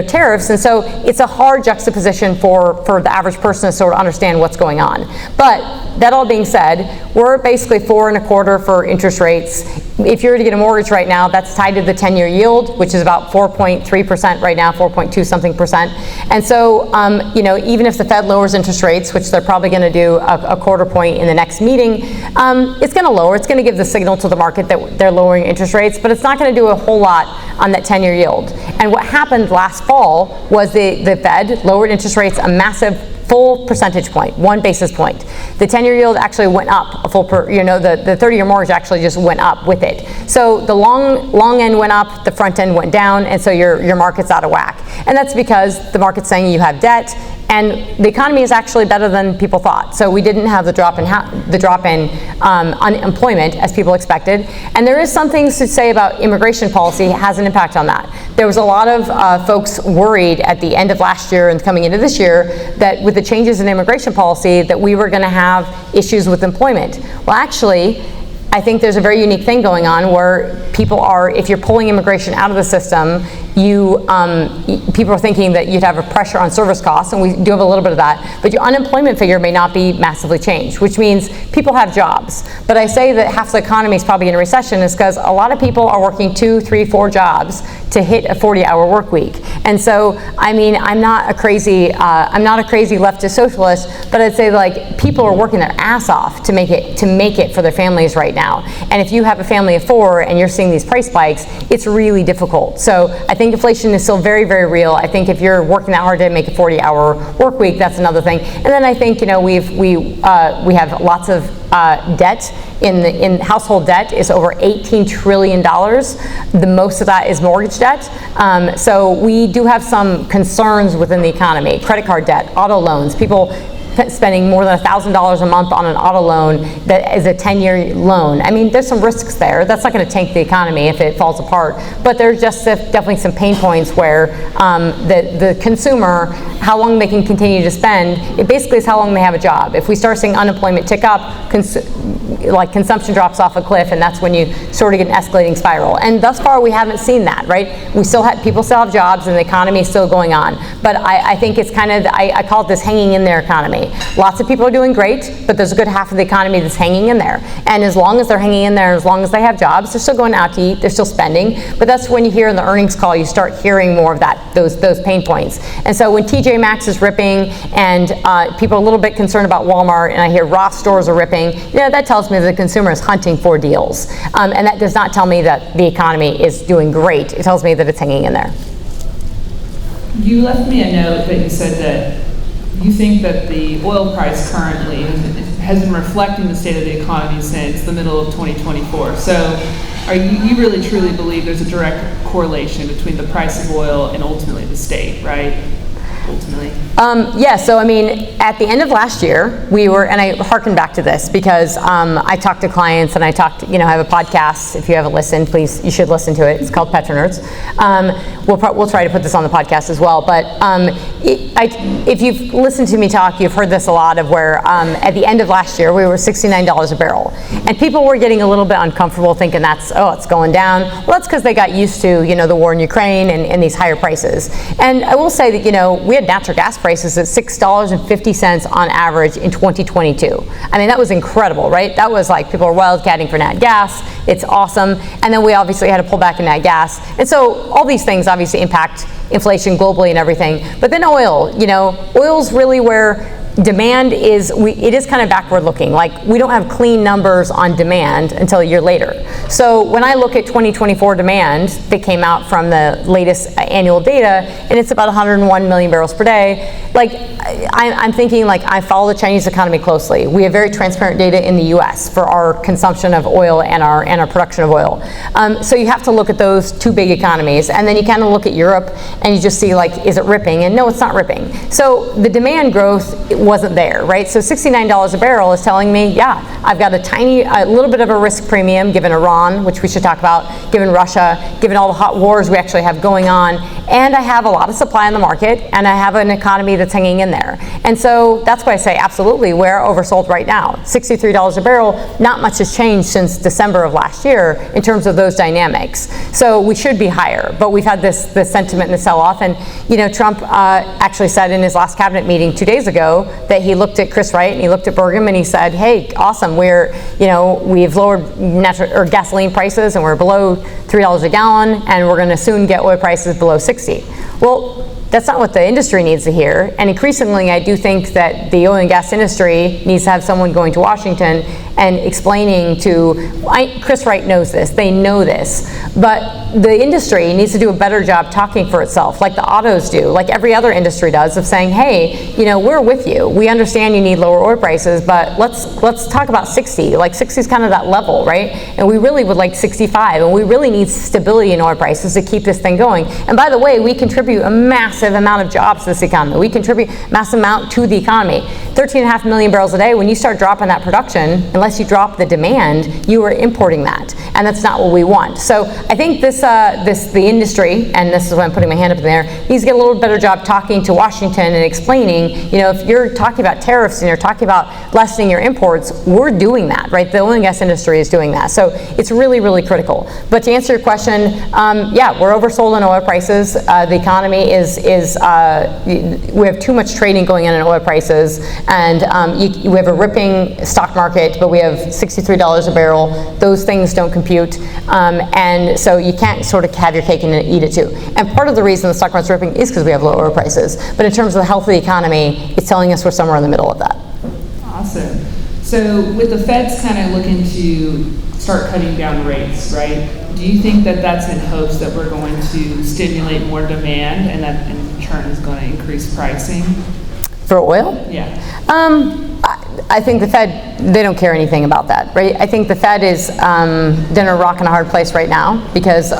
tariffs. And so it's a hard juxtaposition for the average person to sort of understand what's going on. But that all being said, we're basically 4.25% for interest rates. If you were to get a mortgage right now, that's tied to the 10-year yield, which is about 4.3% right now, 4.2 something percent. And so, even if the Fed lowers interest rates, which they're probably going to do a quarter point in the next meeting, it's going to lower. It's going to give the signal to the market that they're lowering interest rates, but it's not going to do a whole lot on that 10-year yield. And what happened last fall was the Fed lowered interest rates a massive full percentage point, 1 basis point. The 10-year yield actually went up the 30-year mortgage actually just went up with it. So the long end went up, the front end went down, and so your market's out of whack. And that's because the market's saying you have debt, and the economy is actually better than people thought. So we didn't have the drop in unemployment as people expected. And there is some things to say about immigration policy has an impact on that. There was a lot of folks worried at the end of last year and coming into this year that with the changes in immigration policy that we were going to have issues with employment. Well, actually, I think there's a very unique thing going on where if you're pulling immigration out of the system, people are thinking that you'd have a pressure on service costs, and we do have a little bit of that, but your unemployment figure may not be massively changed, which means people have jobs. But I say that half the economy is probably in a recession is because a lot of people are working 2, 3, 4 jobs to hit a 40-hour work week. And so, I'm not a crazy leftist socialist, but I'd say people are working their ass off to make it for their families right now. And if you have a family of 4 and you're seeing these price spikes, it's really difficult. So I think inflation is still very, very real. I think if you're working that hard to make a 40-hour work week, that's another thing. And then I think we have lots of debt in household debt is over $18 trillion. The most of that is mortgage debt. So we do have some concerns within the economy. Credit card debt, auto loans, people spending more than $1,000 a month on an auto loan that is a 10-year loan. There's some risks there. That's not going to tank the economy if it falls apart. But there's just definitely some pain points where the consumer, how long they can continue to spend, it basically is how long they have a job. If we start seeing unemployment tick up, consumption drops off a cliff, and that's when you sort of get an escalating spiral. And thus far, we haven't seen that, right? People still have jobs, and the economy is still going on. But I think it's kind of, I call it this hanging in there economy. economy. Lots of people are doing great, but there's a good half of the economy that's hanging in there. And as long as they're hanging in there, as long as they have jobs, they're still going out to eat, they're still spending. But that's when you hear in the earnings call, you start hearing more of that, those pain points. And so when TJ Maxx is ripping and people are a little bit concerned about Walmart, and I hear Ross stores are ripping, that tells me that the consumer is hunting for deals. And that does not tell me that the economy is doing great. It tells me that it's hanging in there. You left me a note that you said that you think that the oil price currently has been reflecting the state of the economy since the middle of 2024. So you really truly believe there's a direct correlation between the price of oil and ultimately the state, right? Ultimately. Yeah, so I mean, at the end of last year, we were, and I hearken back to this because I talk to clients and I have a podcast. If you haven't listened, please, you should listen to it. It's called PetroNerds. We'll try to put this on the podcast as well. But if you've listened to me talk, you've heard this a lot of where at the end of last year, we were $69 a barrel. And people were getting a little bit uncomfortable thinking it's going down. Well, that's because they got used to, the war in Ukraine and these higher prices. And I will say that, we had natural gas prices at $6.50 on average in 2022. I mean, that was incredible, right? That was like people were wildcatting for nat gas. It's awesome. And then we obviously had to pull back in nat gas. And so all these things obviously impact inflation globally and everything. But then oil's really where demand is, it is kind of backward looking. Like, we don't have clean numbers on demand until a year later. So when I look at 2024 demand that came out from the latest annual data, and it's about 101 million barrels per day, I'm thinking, I follow the Chinese economy closely. We have very transparent data in the US for our consumption of oil and our production of oil. So you have to look at those two big economies, and then you kind of look at Europe and you just see, is it ripping? And no, it's not ripping. So the demand growth wasn't there, right? So $69 a barrel is telling me, I've got a little bit of a risk premium given Iran, which we should talk about, given Russia, given all the hot wars we actually have going on, and I have a lot of supply in the market, and I have an economy that's hanging in there. And so that's why I say absolutely, we're oversold right now. $63 a barrel, not much has changed since December of last year in terms of those dynamics. So we should be higher, but we've had this sentiment and the sell-off, and Trump actually said in his last cabinet meeting 2 days ago that he looked at Chris Wright and he looked at Burgum and he said, hey, awesome, we've lowered gasoline prices and we're below $3 a gallon, and we're going to soon get oil prices below 60. Well, that's not what the industry needs to hear. And increasingly, I do think that the oil and gas industry needs to have someone going to Washington and explaining Chris Wright knows this, they know this, but the industry needs to do a better job talking for itself, like the autos do, like every other industry does, of saying, hey, we're with you. We understand you need lower oil prices, but let's talk about 60. 60 is kind of that level, right? And we really would like 65, and we really need stability in oil prices to keep this thing going. And by the way, we contribute a massive amount of jobs to this economy. We contribute a massive amount to the economy. 13.5 million barrels a day, when you start dropping that production, unless you drop the demand, you are importing that. And that's not what we want. So I think the industry, and this is why I'm putting my hand up in there, needs to get a little better job talking to Washington and explaining, if you're talking about tariffs and you're talking about lessening your imports, we're doing that, right? The oil and gas industry is doing that. So it's really, really critical. But to answer your question, we're oversold on oil prices. The economy we have too much trading going on in oil prices, and we have a ripping stock market, but we have $63 a barrel. Those things don't compute, and so you can't sort of have your cake and eat it too. And part of the reason the stock market's ripping is because we have low oil prices. But in terms of the health of the economy, it's telling us we're somewhere in the middle of that. Awesome. So with the Feds kind of looking to start cutting down rates, right? Do you think that that's in hopes that we're going to stimulate more demand and that in turn is going to increase pricing? For oil? Yeah. I think the Fed, they don't care anything about that, right? I think the Fed is in a rock and a hard place right now because,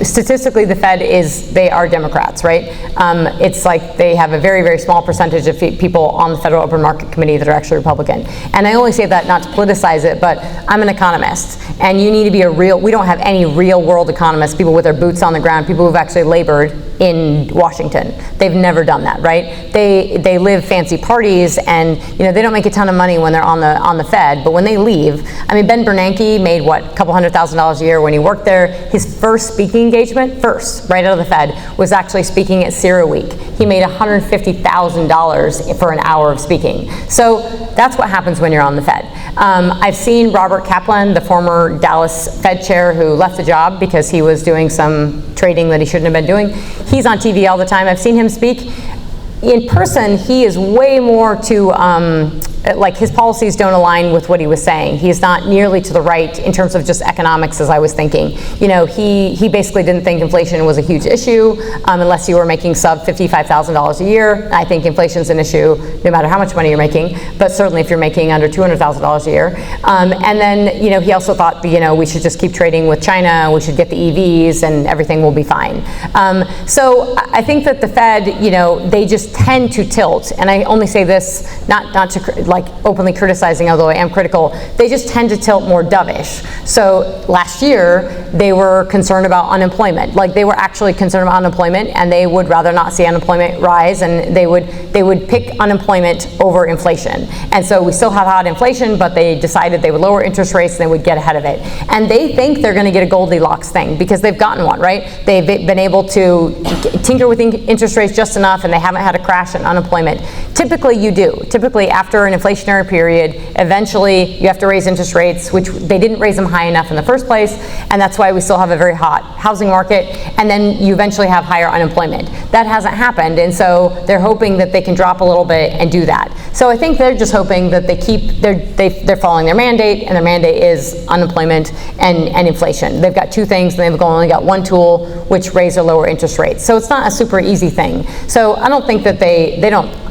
statistically, the Fed they are Democrats, right? It's like they have a very, very small percentage of people on the Federal Open Market Committee that are actually Republican. And I only say that not to politicize it, but I'm an economist, and you need to be we don't have any real world economists, people with their boots on the ground, people who've actually labored in Washington. They've never done that, right? They live fancy parties, and they don't make a ton of money when they're on the Fed, but when they leave, I mean, Ben Bernanke made what, a couple $100,000 a year when he worked there. His first speaking engagement, right out of the Fed, was actually speaking at CERAWeek. He made $150,000 for an hour of speaking. So that's what happens when you're on the Fed. I've seen Robert Kaplan, the former Dallas Fed chair who left the job because he was doing some trading that he shouldn't have been doing. He's on TV all the time. I've seen him speak. In person, he is way more like his policies don't align with what he was saying. He's not nearly to the right in terms of just economics as I was thinking. He basically didn't think inflation was a huge issue unless you were making sub $55,000 a year. I think inflation's an issue no matter how much money you're making, but certainly if you're making under $200,000 a year. And then, he also thought, we should just keep trading with China, we should get the EVs and everything will be fine. So I think that the Fed, they just tend to tilt, and I only say this not to openly criticizing, although I am critical, they just tend to tilt more dovish. So last year, they were concerned about unemployment. They were actually concerned about unemployment, and they would rather not see unemployment rise, and they would pick unemployment over inflation. And so we still have hot inflation, but they decided they would lower interest rates and they would get ahead of it. And they think they're going to get a Goldilocks thing because they've gotten one, right? They've been able to tinker with interest rates just enough, and they haven't had a crash in unemployment. Typically, you do. Typically, after an inflationary period, eventually you have to raise interest rates, which they didn't raise them high enough in the first place, and that's why we still have a very hot housing market, and then you eventually have higher unemployment. That hasn't happened, and so they're hoping that they can drop a little bit and do that. So I think they're just hoping that they're following their mandate, and their mandate is unemployment and inflation. They've got two things, and they've only got one tool, which raise or lower interest rates. So it's not a super easy thing. So I don't think that they don't.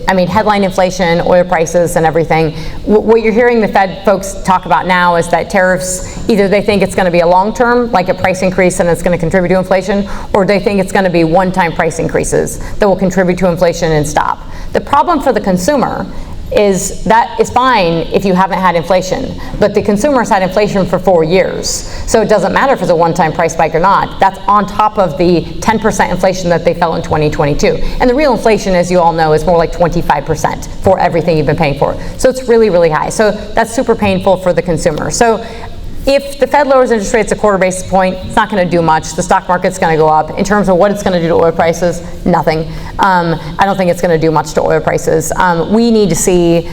I mean, headline inflation, oil prices, and everything. What you're hearing the Fed folks talk about now is that tariffs, either they think it's going to be a long-term, like a price increase and it's going to contribute to inflation, or they think it's going to be one-time price increases that will contribute to inflation and stop. The problem for the consumer is that is fine if you haven't had inflation, but the consumer's had inflation for 4 years. So it doesn't matter if it's a one-time price spike or not. That's on top of the 10% inflation that they felt in 2022. And the real inflation, as you all know, is more like 25% for everything you've been paying for. So it's really, really high. So that's super painful for the consumer. So if the Fed lowers interest rates a quarter basis point, it's not going to do much. The stock market's going to go up. In terms of what it's going to do to oil prices, nothing. I don't think it's going to do much to oil prices. We need to see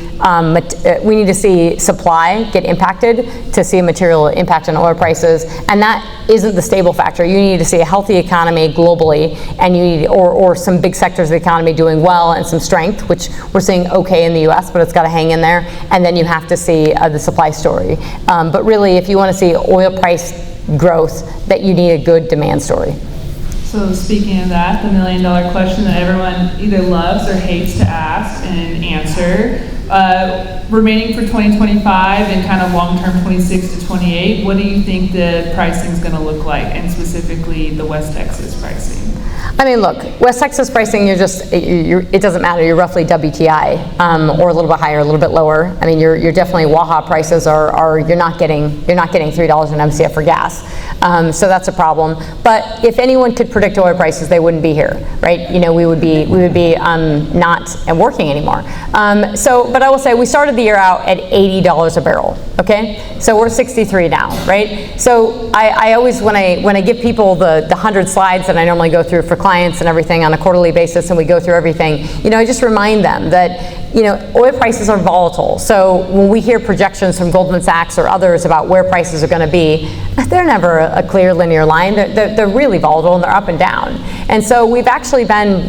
supply get impacted to see a material impact on oil prices, and that isn't the stable factor. You need to see a healthy economy globally, and you need or some big sectors of the economy doing well and some strength, which we're seeing okay in the U.S., but it's got to hang in there. And then you have to see the supply story. But really, if you want to see oil price growth, that you need a good demand story. So speaking of that, the $1 million question that everyone either loves or hates to ask and answer, remaining for 2025 and kind of long-term 26 to 28, what do you think the pricing is going to look like, and specifically the West Texas pricing? I mean, look, West Texas pricing, it doesn't matter. You're roughly WTI, or a little bit higher, a little bit lower. I mean, you're definitely Waha prices are you're not getting $3 an MCF for gas. So that's a problem. But if anyone could predict oil prices, they wouldn't be here, right? We would be not working anymore. But I will say we started the year out at $80 a barrel. Okay, so we're 63 now, right? So I always, when I give people the 100 slides that I normally go through for clients and everything on a quarterly basis, and we go through everything, I just remind them that oil prices are volatile. So when we hear projections from Goldman Sachs or others about where prices are going to be, they're never a clear linear line. They're really volatile, and they're up and down. And so we've actually been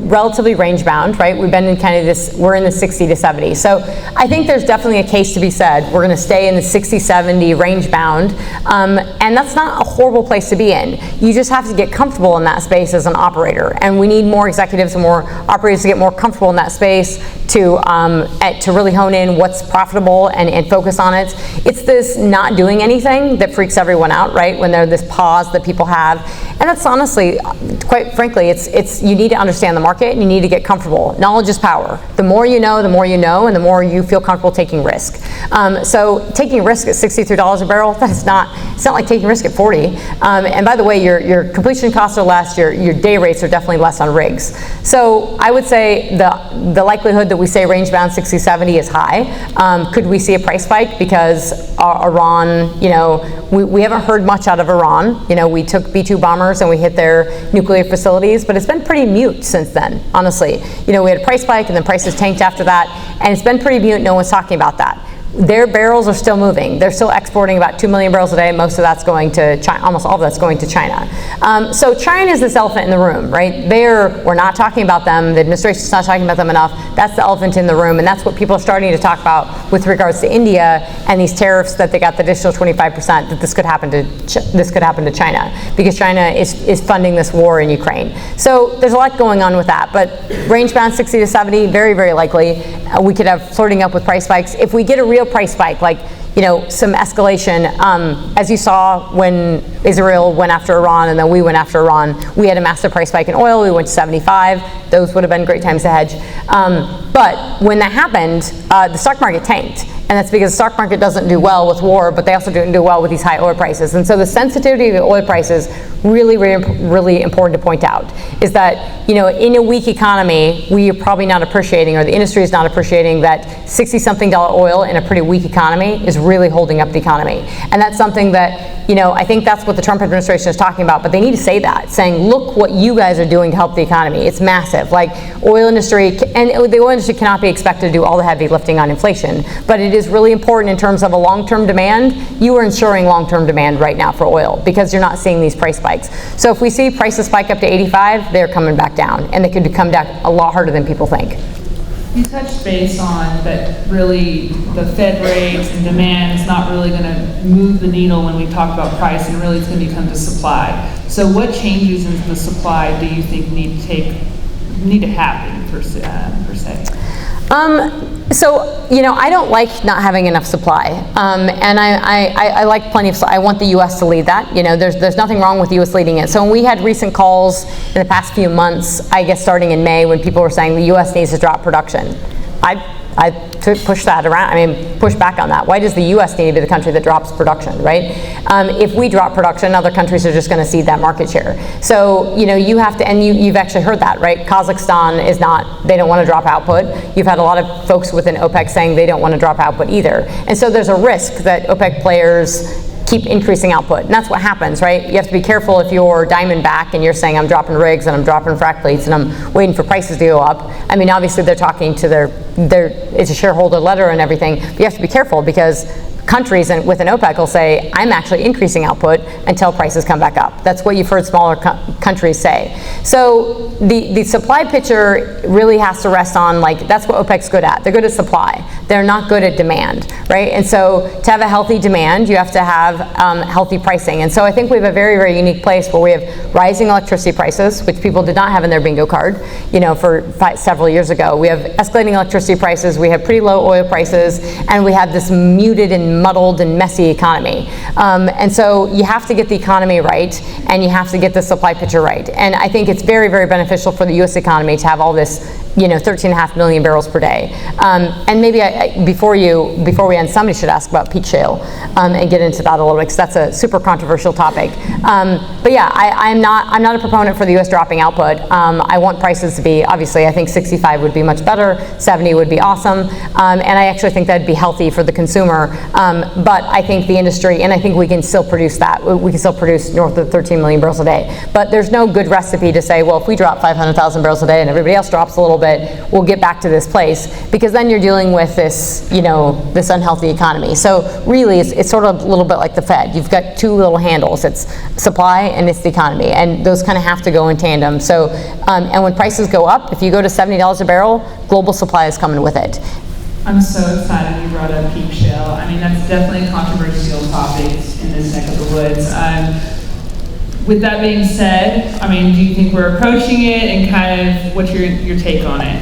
relatively range bound, right? We've been in kind of this, we're in the 60 to 70. So I think there's definitely a case to be said. We're going to stay in the 60, 70 range bound. And that's not a horrible place to be in. You just have to get comfortable in that space as an operator. And we need more executives and more operators to get more comfortable in that space to really hone in what's profitable and focus on it. It's this not doing anything that freaks everyone everyone out, right? When there's this pause that people have. And that's honestly, quite frankly, it's you need to understand the market and you need to get comfortable. Knowledge is power. The more you know, and the more you feel comfortable taking risk. So taking risk at $63 a barrel, it's not like taking risk at 40. And by the way, your completion costs are less, your day rates are definitely less on rigs. So I would say the likelihood that we say range bound 60-70 is high. Could we see a price spike because Iran, we haven't heard much out of Iran. We took B-2 bombers and we hit their nuclear facilities, but it's been pretty mute since then, honestly. We had a price spike and then prices tanked after that, and it's been pretty mute. No one's talking about that. Their barrels are still moving. They're still exporting about 2 million barrels a day. Most of that's going to China, almost all of that's going to China. So China is this elephant in the room, right? We're not talking about them. The administration's not talking about them enough. That's the elephant in the room, and that's what people are starting to talk about with regards to India and these tariffs that they got the additional 25%. That this could happen to China because China is funding this war in Ukraine. So there's a lot going on with that. But range bound 60 to 70, very, very likely. We could have flirting up with price spikes. If we get a real price spike, like some escalation, as you saw when Israel went after Iran and then we went after Iran, we had a massive price spike in oil. We went to 75. Those would have been great times to hedge. But when that happened, the stock market tanked. And that's because the stock market doesn't do well with war, but they also don't do well with these high oil prices. And so the sensitivity of the oil prices, really, really, really important to point out, is that, in a weak economy, we are probably not appreciating, or the industry is not appreciating, that $60-something oil in a pretty weak economy is really holding up the economy. And that's something that, I think that's what the Trump administration is talking about, but they need to say that, saying, look what you guys are doing to help the economy. It's massive. Like, oil industry, and the oil industry cannot be expected to do all the heavy lifting on inflation, but it is really important in terms of a long-term demand. You are ensuring long-term demand right now for oil because you're not seeing these price spikes. So if we see prices spike up to 85, they're coming back down, and they could come down a lot harder than people think. You touched base on that really the Fed rates and demand is not really going to move the needle when we talk about price, and really it's going to become the supply. So what changes in the supply do you think need to happen per se? So, I don't like not having enough supply, and I like plenty of. I want the U.S. to lead that. There's nothing wrong with the U.S. leading it. So when we had recent calls in the past few months, I guess starting in May, when people were saying the U.S. needs to drop production, I push that around. Push back on that. Why does the U.S. need to be the country that drops production, right? If we drop production, other countries are just going to cede that market share. So, you have to, and you've actually heard that, right? Kazakhstan they don't want to drop output. You've had a lot of folks within OPEC saying they don't want to drop output either. And so there's a risk that OPEC players keep increasing output. And that's what happens, right? You have to be careful if you're Diamondback and you're saying I'm dropping rigs and I'm dropping frac fleets and I'm waiting for prices to go up. Obviously they're talking to it's a shareholder letter and everything, but you have to be careful because countries within OPEC will say, I'm actually increasing output until prices come back up. That's what you've heard smaller countries say. So the supply picture really has to rest on, that's what OPEC's good at. They're good at supply. They're not good at demand, right? And so to have a healthy demand, you have to have healthy pricing. And so I think we have a very, very unique place where we have rising electricity prices, which people did not have in their bingo card, for several years ago. We have escalating electricity prices. We have pretty low oil prices, and we have this muted and muddled and messy economy. And so you have to get the economy right, and you have to get the supply picture right. And I think it's very, very beneficial for the U.S. economy to have all this 13.5 million barrels per day. And maybe before we end, somebody should ask about peak shale and get into that a little bit, because that's a super controversial topic. But yeah, I'm not a proponent for the U.S. dropping output. I want prices to be, obviously, I think 65 would be much better, 70 would be awesome, and I actually think that'd be healthy for the consumer. But I think the industry, and I think we can still produce that. We can still produce north of 13 million barrels a day. But there's no good recipe to say, well, if we drop 500,000 barrels a day and everybody else drops a little bit, we'll get back to this place, because then you're dealing with this, this unhealthy economy. So really, it's sort of a little bit like the Fed. You've got two little handles. It's supply and it's the economy, and those kind of have to go in tandem. So, and when prices go up, if you go to $70 a barrel, global supply is coming with it. I'm so excited you brought up peak shale. That's definitely a controversial topic in this neck of the woods. With that being said, do you think we're approaching it, and kind of what's your take on it?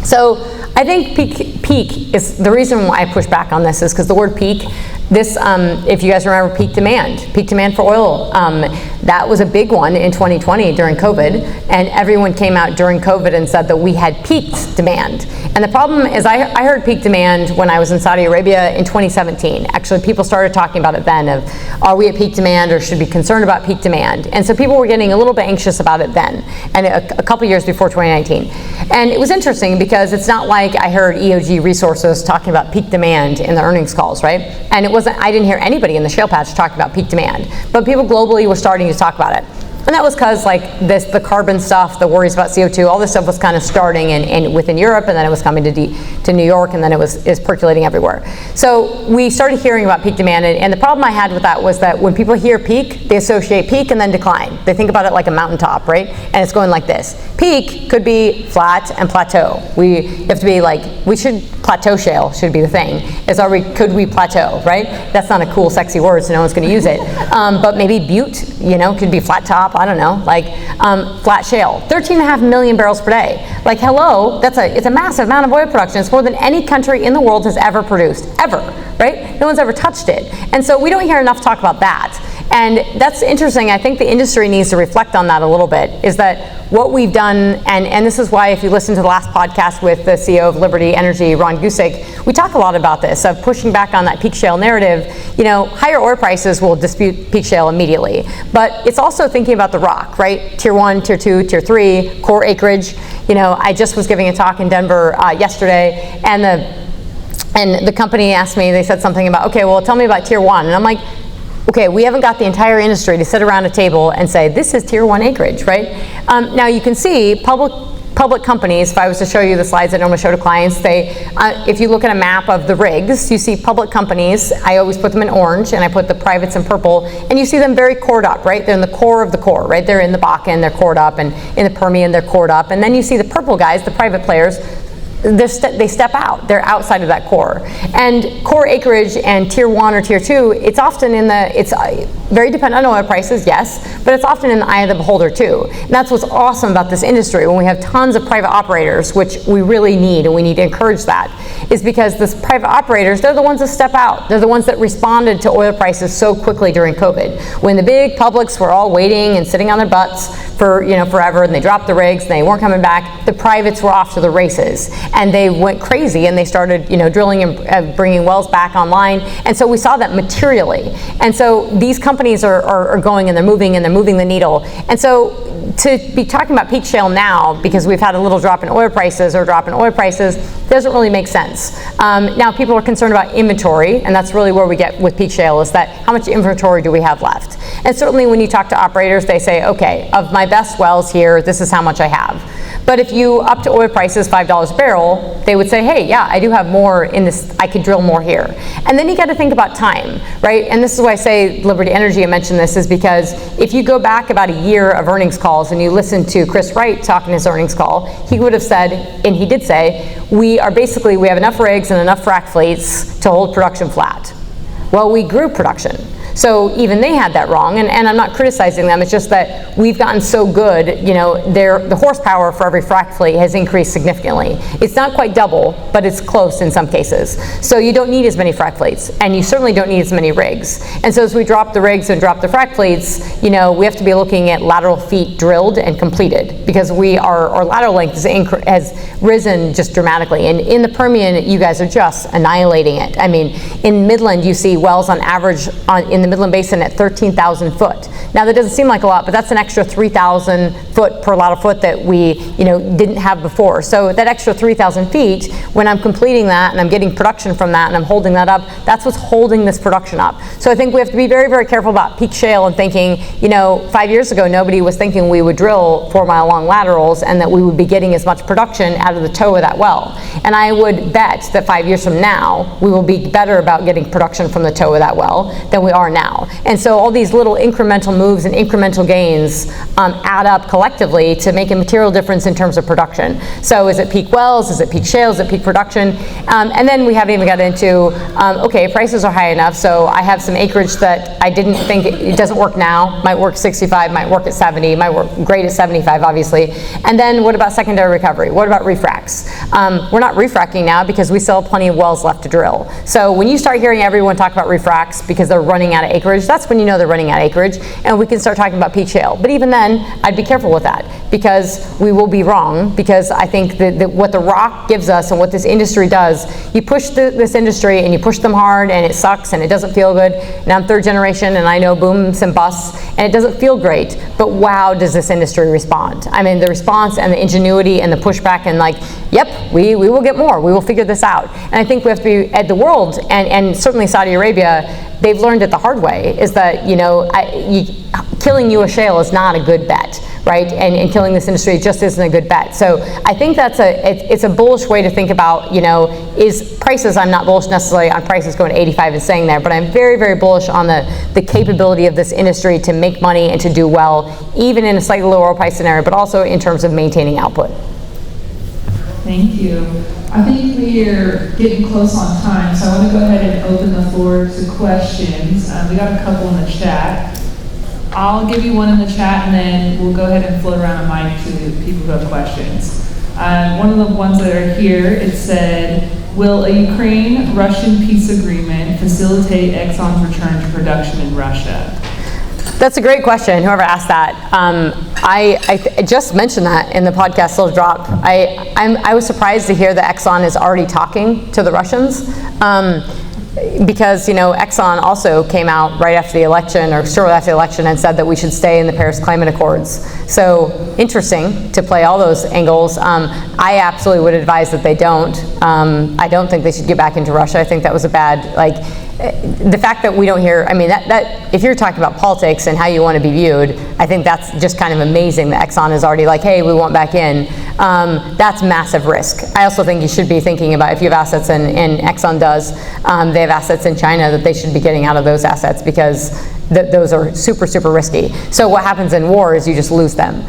So I think peak is the reason why I push back on this is because the word peak This, if you guys remember peak demand for oil, that was a big one in 2020 during COVID, and everyone came out during COVID and said that we had peaked demand. And the problem is I heard peak demand when I was in Saudi Arabia in 2017. Actually, people started talking about it then of, are we at peak demand or should we be concerned about peak demand? And so people were getting a little bit anxious about it then, and a couple years before 2019. And it was interesting because it's not like I heard EOG Resources talking about peak demand in the earnings calls, right? And I didn't hear anybody in the shale patch talk about peak demand, but people globally were starting to talk about it. And that was because the carbon stuff, the worries about CO2, all this stuff was kind of starting within Europe, and then it was coming to New York, and then is percolating everywhere. So we started hearing about peak demand, and the problem I had with that was that when people hear peak, they associate peak and then decline. They think about it like a mountaintop, right? And it's going like this. Peak could be flat and plateau. We have to be plateau shale should be the thing. Could we plateau, right? That's not a cool, sexy word, so no one's going to use it. But maybe butte, could be flat top. I don't know, flat shale, 13.5 million barrels per day. Hello, it's a massive amount of oil production. It's more than any country in the world has ever produced, ever, right? No one's ever touched it. And so we don't hear enough talk about that. And that's interesting. I think the industry needs to reflect on that a little bit, is that what we've done, and this is why if you listen to the last podcast with the CEO of Liberty Energy, Ron Gusick, we talk a lot about this, of pushing back on that peak shale narrative. Higher oil prices will dispute peak shale immediately, but it's also thinking about the rock, right? Tier 1, Tier 2, Tier 3, core acreage. I just was giving a talk in Denver yesterday, and the company asked me, they said something about, okay, well, tell me about Tier 1. And I'm like, okay, we haven't got the entire industry to sit around a table and say, this is Tier 1 acreage, right? Now you can see public companies, if I was to show you the slides I normally show to clients, if you look at a map of the rigs, you see public companies. I always put them in orange, and I put the privates in purple, and you see them very cored up, right? They're in the core of the core, right? They're in the Bakken, they're cored up, and in the Permian, they're cored up. And then you see the purple guys, the private players, they step out. They're outside of that core. And core acreage and Tier 1 or Tier 2, it's often it's very dependent on oil prices, yes, but it's often in the eye of the beholder too. And that's what's awesome about this industry, when we have tons of private operators, which we really need, and we need to encourage that, is because these private operators, they're the ones that step out. They're the ones that responded to oil prices so quickly during COVID. When the big publics were all waiting and sitting on their butts for forever, and they dropped the rigs and they weren't coming back, the privates were off to the races. And they went crazy, and they started, drilling and bringing wells back online. And so we saw that materially. And so these companies are going, and they're moving the needle. And so to be talking about peak shale now, because we've had a little drop in oil prices doesn't really make sense. Now people are concerned about inventory, and that's really where we get with peak shale, is that how much inventory do we have left? And certainly when you talk to operators, they say, okay, of my best wells here, this is how much I have. But if you up to oil prices $5 a barrel, they would say, hey, yeah, I do have more in this, I could drill more here. And then you got to think about time, right? And this is why I say Liberty Energy, I mentioned this, is because if you go back about a year of earnings calls and you listen to Chris Wright talking his earnings call, he would have said, and he did say, we have enough rigs and enough frac fleets to hold production flat. Well, we grew production. So even they had that wrong, and I'm not criticizing them. It's just that we've gotten so good, the horsepower for every frac fleet has increased significantly. It's not quite double, but it's close in some cases. So you don't need as many frac fleets, and you certainly don't need as many rigs. And so as we drop the rigs and drop the frac fleets, we have to be looking at lateral feet drilled and completed, because our lateral length has risen just dramatically. And in the Permian, you guys are just annihilating it. I mean, in Midland, you see wells on average in the Midland Basin at 13,000 foot. Now that doesn't seem like a lot, but that's an extra 3,000 foot per lateral foot that we didn't have before. So that extra 3,000 feet, when I'm completing that and I'm getting production from that and I'm holding that up, that's what's holding this production up. So I think we have to be very, very careful about peak shale and thinking, 5 years ago, nobody was thinking we would drill 4-mile long laterals and that we would be getting as much production out of the toe of that well. And I would bet that 5 years from now, we will be better about getting production from the toe of that well than we are now. And so all these little incremental moves and incremental gains add up collectively to make a material difference in terms of production. So is it peak wells? Is it peak shale? Is it peak production? And then we haven't even got into, okay, prices are high enough, so I have some acreage that I didn't think, it doesn't work now, might work 65, might work at 70, might work great at 75, obviously. And then what about secondary recovery? What about refracs? We're not refracking now because we still have plenty of wells left to drill. So when you start hearing everyone talk about refracs because they're running out of acreage, that's when you know they're running out of acreage, and we can start talking about peak shale. But even then, I'd be careful with that because we will be wrong, because I think that what the rock gives us and what this industry does, you push this industry and you push them hard and it sucks and it doesn't feel good. Now I'm third generation and I know booms and busts and it doesn't feel great, but wow, does this industry respond. I mean, the response and the ingenuity and the pushback and like, yep, we will get more, we will figure this out. And I think we have to be, at the world, and certainly Saudi Arabia, they've learned it the hard way, is that, killing U.S. shale is not a good bet, right? And killing this industry just isn't a good bet. So I think that's it's a bullish way to think about, is prices. I'm not bullish necessarily on prices going to 85 and staying there, but I'm very, very bullish on the capability of this industry to make money and to do well, even in a slightly lower oil price scenario, but also in terms of maintaining output. Thank you. I think we're getting close on time, so I want to go ahead and open the floor to questions. We got a couple in the chat. I'll give you one in the chat, and then we'll go ahead and float around a mic to people who have questions. One of the ones that are here, it said, will a Ukraine-Russian peace agreement facilitate Exxon's return to production in Russia? That's a great question, whoever asked that. I just mentioned that in the podcast Little Drop. I was surprised to hear that Exxon is already talking to the Russians. Because Exxon also came out right after the election, or shortly after the election, and said that we should stay in the Paris Climate Accords. So interesting to play all those angles. I absolutely would advise that they don't. I don't think they should get back into Russia. I think that was a bad, the fact that we don't hear, that if you're talking about politics and how you want to be viewed, I think that's just kind of amazing that Exxon is already like, hey, we want back in. That's massive risk. I also think you should be thinking about, if you have assets, and Exxon does, they have assets in China, that they should be getting out of those assets, because those are super, super risky. So what happens in war is you just lose them.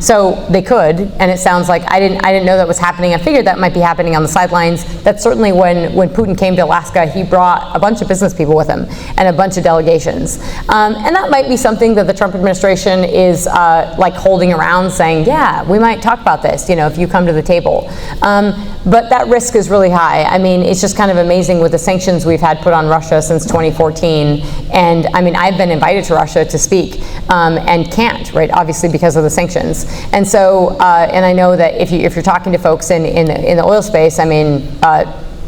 So they could, and it sounds like I didn't know that was happening. I figured that might be happening on the sidelines. That's certainly when Putin came to Alaska, he brought a bunch of business people with him and a bunch of delegations. And that might be something that the Trump administration is holding around, saying, yeah, we might talk about this, if you come to the table. But that risk is really high. It's just kind of amazing with the sanctions we've had put on Russia since 2014. And I've been invited to Russia to speak and can't, right? Obviously because of the sanctions. And so, and I know that if you're talking to folks in the oil space,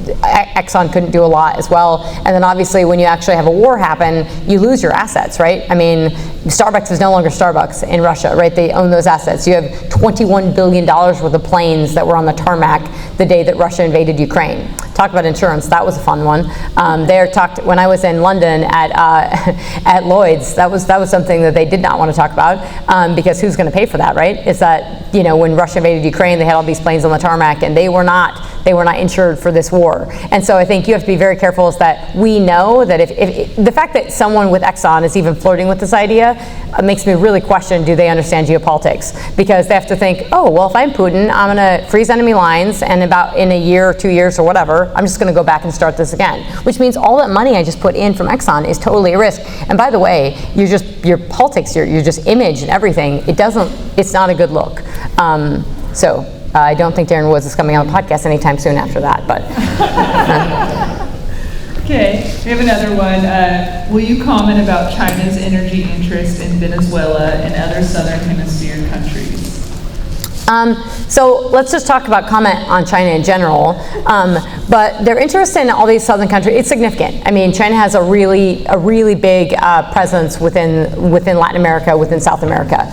Exxon couldn't do a lot as well. And then obviously when you actually have a war happen, you lose your assets, right? Starbucks is no longer Starbucks in Russia, right? They own those assets. You have $21 billion worth of planes that were on the tarmac the day that Russia invaded Ukraine. Talk about insurance, that was a fun one. When I was in London at Lloyd's, that was something that they did not want to talk about, because who's going to pay for that, right? Is that, when Russia invaded Ukraine, they had all these planes on the tarmac, and they were not insured for this war. And so I think you have to be very careful, is that we know that if the fact that someone with Exxon is even flirting with this idea makes me really question, do they understand geopolitics? Because they have to think, oh, well, if I'm Putin, I'm going to freeze enemy lines, and about in a year or 2 years or whatever, I'm just going to go back and start this again. Which means all that money I just put in from Exxon is totally a risk. And by the way, your politics, your just image and everything, it's not a good look. I don't think Darren Woods is coming on the podcast anytime soon after that, but. Okay, we have another one. Will you comment about China's energy interest in Venezuela and other southern hemisphere countries? So let's just comment on China in general. But their interest in all these southern countries, it's significant. China has a really big presence within Latin America, within South America.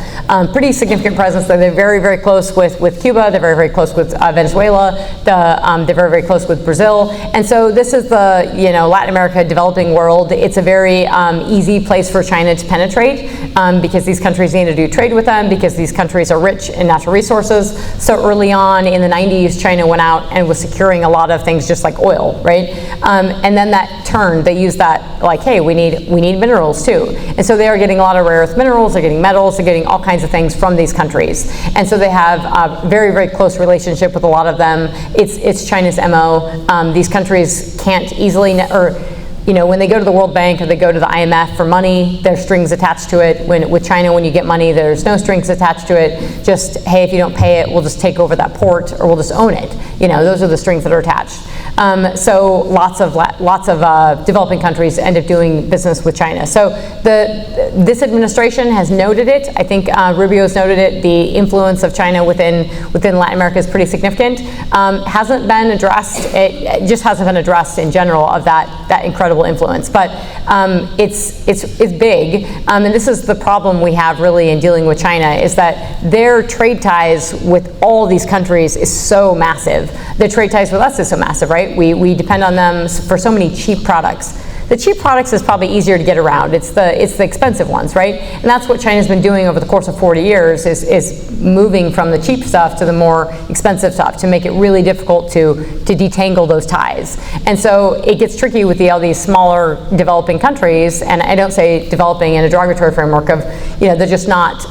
Pretty significant presence. They're very, very close with Cuba. They're very, very close with Venezuela. They're very, very close with Brazil. And so this is the Latin America developing world. It's a very easy place for China to penetrate, because these countries need to do trade with them, because these countries are rich in natural resources. So early on in the 90s, China went out and was securing a lot of things just like oil, right? And then that turned, they used that like, hey, we need minerals too. And so they are getting a lot of rare earth minerals, they're getting metals, they're getting all kinds of things from these countries. And so they have a very, very close relationship with a lot of them. It's China's MO. These countries can't easily, when they go to the World Bank or they go to the IMF for money, there's strings attached to it. With China, when you get money, there's no strings attached to it. Just, hey, if you don't pay it, we'll just take over that port or we'll just own it. Those are the strings that are attached. So lots of developing countries end up doing business with China. So this administration has noted it. I think Rubio's noted it. The influence of China within Latin America is pretty significant. Hasn't been addressed. It just hasn't been addressed in general of that incredible influence. But it's big. And this is the problem we have really in dealing with China, is that their trade ties with all these countries is so massive. Their trade ties with us is so massive, right? We depend on them for so many cheap products. The cheap products is probably easier to get around. It's the expensive ones, right? And that's what China's been doing over the course of 40 years is moving from the cheap stuff to the more expensive stuff to make it really difficult to detangle those ties. And so it gets tricky with all these smaller developing countries, and I don't say developing in a derogatory framework of, they're just not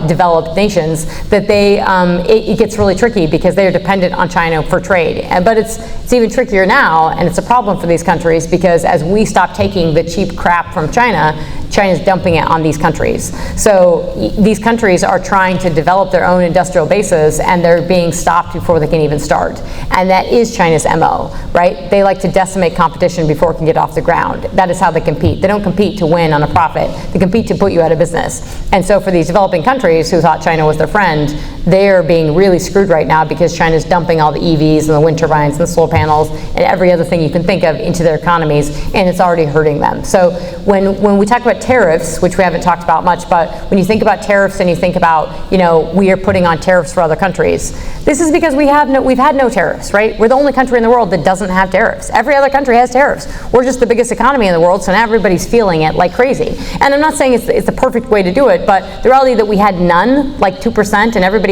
developed nations, that it gets really tricky because they are dependent on China for trade. But it's even trickier now, and it's a problem for these countries because as we stop taking the cheap crap from China's dumping it on these countries. So these countries are trying to develop their own industrial bases, and they're being stopped before they can even start. And that is China's MO, right? They like to decimate competition before it can get off the ground. That is how they compete. They don't compete to win on a profit. They compete to put you out of business. And so for these developing countries who thought China was their friend, they're being really screwed right now because China's dumping all the EVs and the wind turbines and the solar panels and every other thing you can think of into their economies, and it's already hurting them. So when we talk about tariffs, which we haven't talked about much, but when you think about tariffs and you think about, we are putting on tariffs for other countries, this is because we've had no tariffs, right? We're the only country in the world that doesn't have tariffs. Every other country has tariffs. We're just the biggest economy in the world, so now everybody's feeling it like crazy. And I'm not saying it's the perfect way to do it, but the reality that we had none, like 2%, and everybody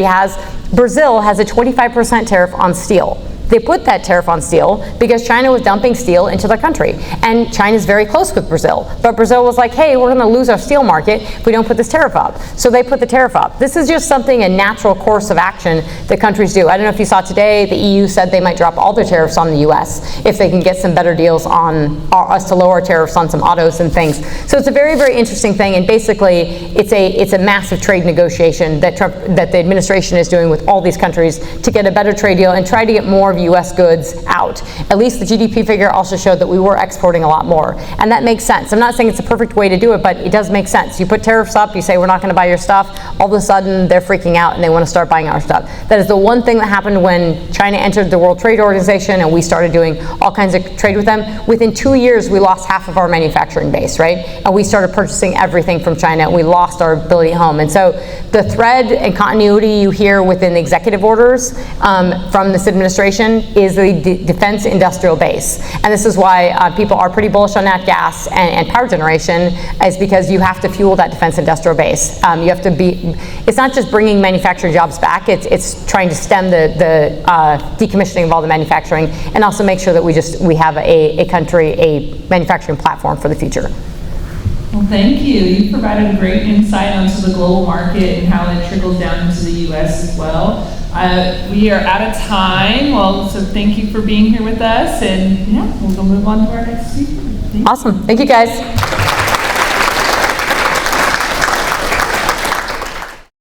Brazil has a 25% tariff on steel. They put that tariff on steel because China was dumping steel into their country. And China's very close with Brazil. But Brazil was like, hey, we're going to lose our steel market if we don't put this tariff up. So they put the tariff up. This is just something, a natural course of action that countries do. I don't know if you saw today, the EU said they might drop all their tariffs on the US if they can get some better deals on us to lower tariffs on some autos and things. So it's a very, very interesting thing. And basically, it's a massive trade negotiation that the administration is doing with all these countries to get a better trade deal and try to get more of U.S. goods out. At least the GDP figure also showed that we were exporting a lot more. And that makes sense. I'm not saying it's a perfect way to do it, but it does make sense. You put tariffs up, you say we're not going to buy your stuff, all of a sudden they're freaking out and they want to start buying our stuff. That is the one thing that happened when China entered the World Trade Organization and we started doing all kinds of trade with them. Within 2 years, we lost half of our manufacturing base, right? And we started purchasing everything from China and we lost our ability at home. And so the thread and continuity you hear within the executive orders from this administration is the defense industrial base. And this is why people are pretty bullish on nat gas and power generation, is because you have to fuel that defense industrial base. You have to it's not just bringing manufacturing jobs back, it's trying to stem the decommissioning of all the manufacturing and also make sure that we have a manufacturing platform for the future. Well, thank you. You provided a great insight onto the global market and how it trickles down into the U.S. as well. We are out of time. Well, so thank you for being here with us. And yeah, we'll move on to our next speaker. Awesome. Thank you, guys.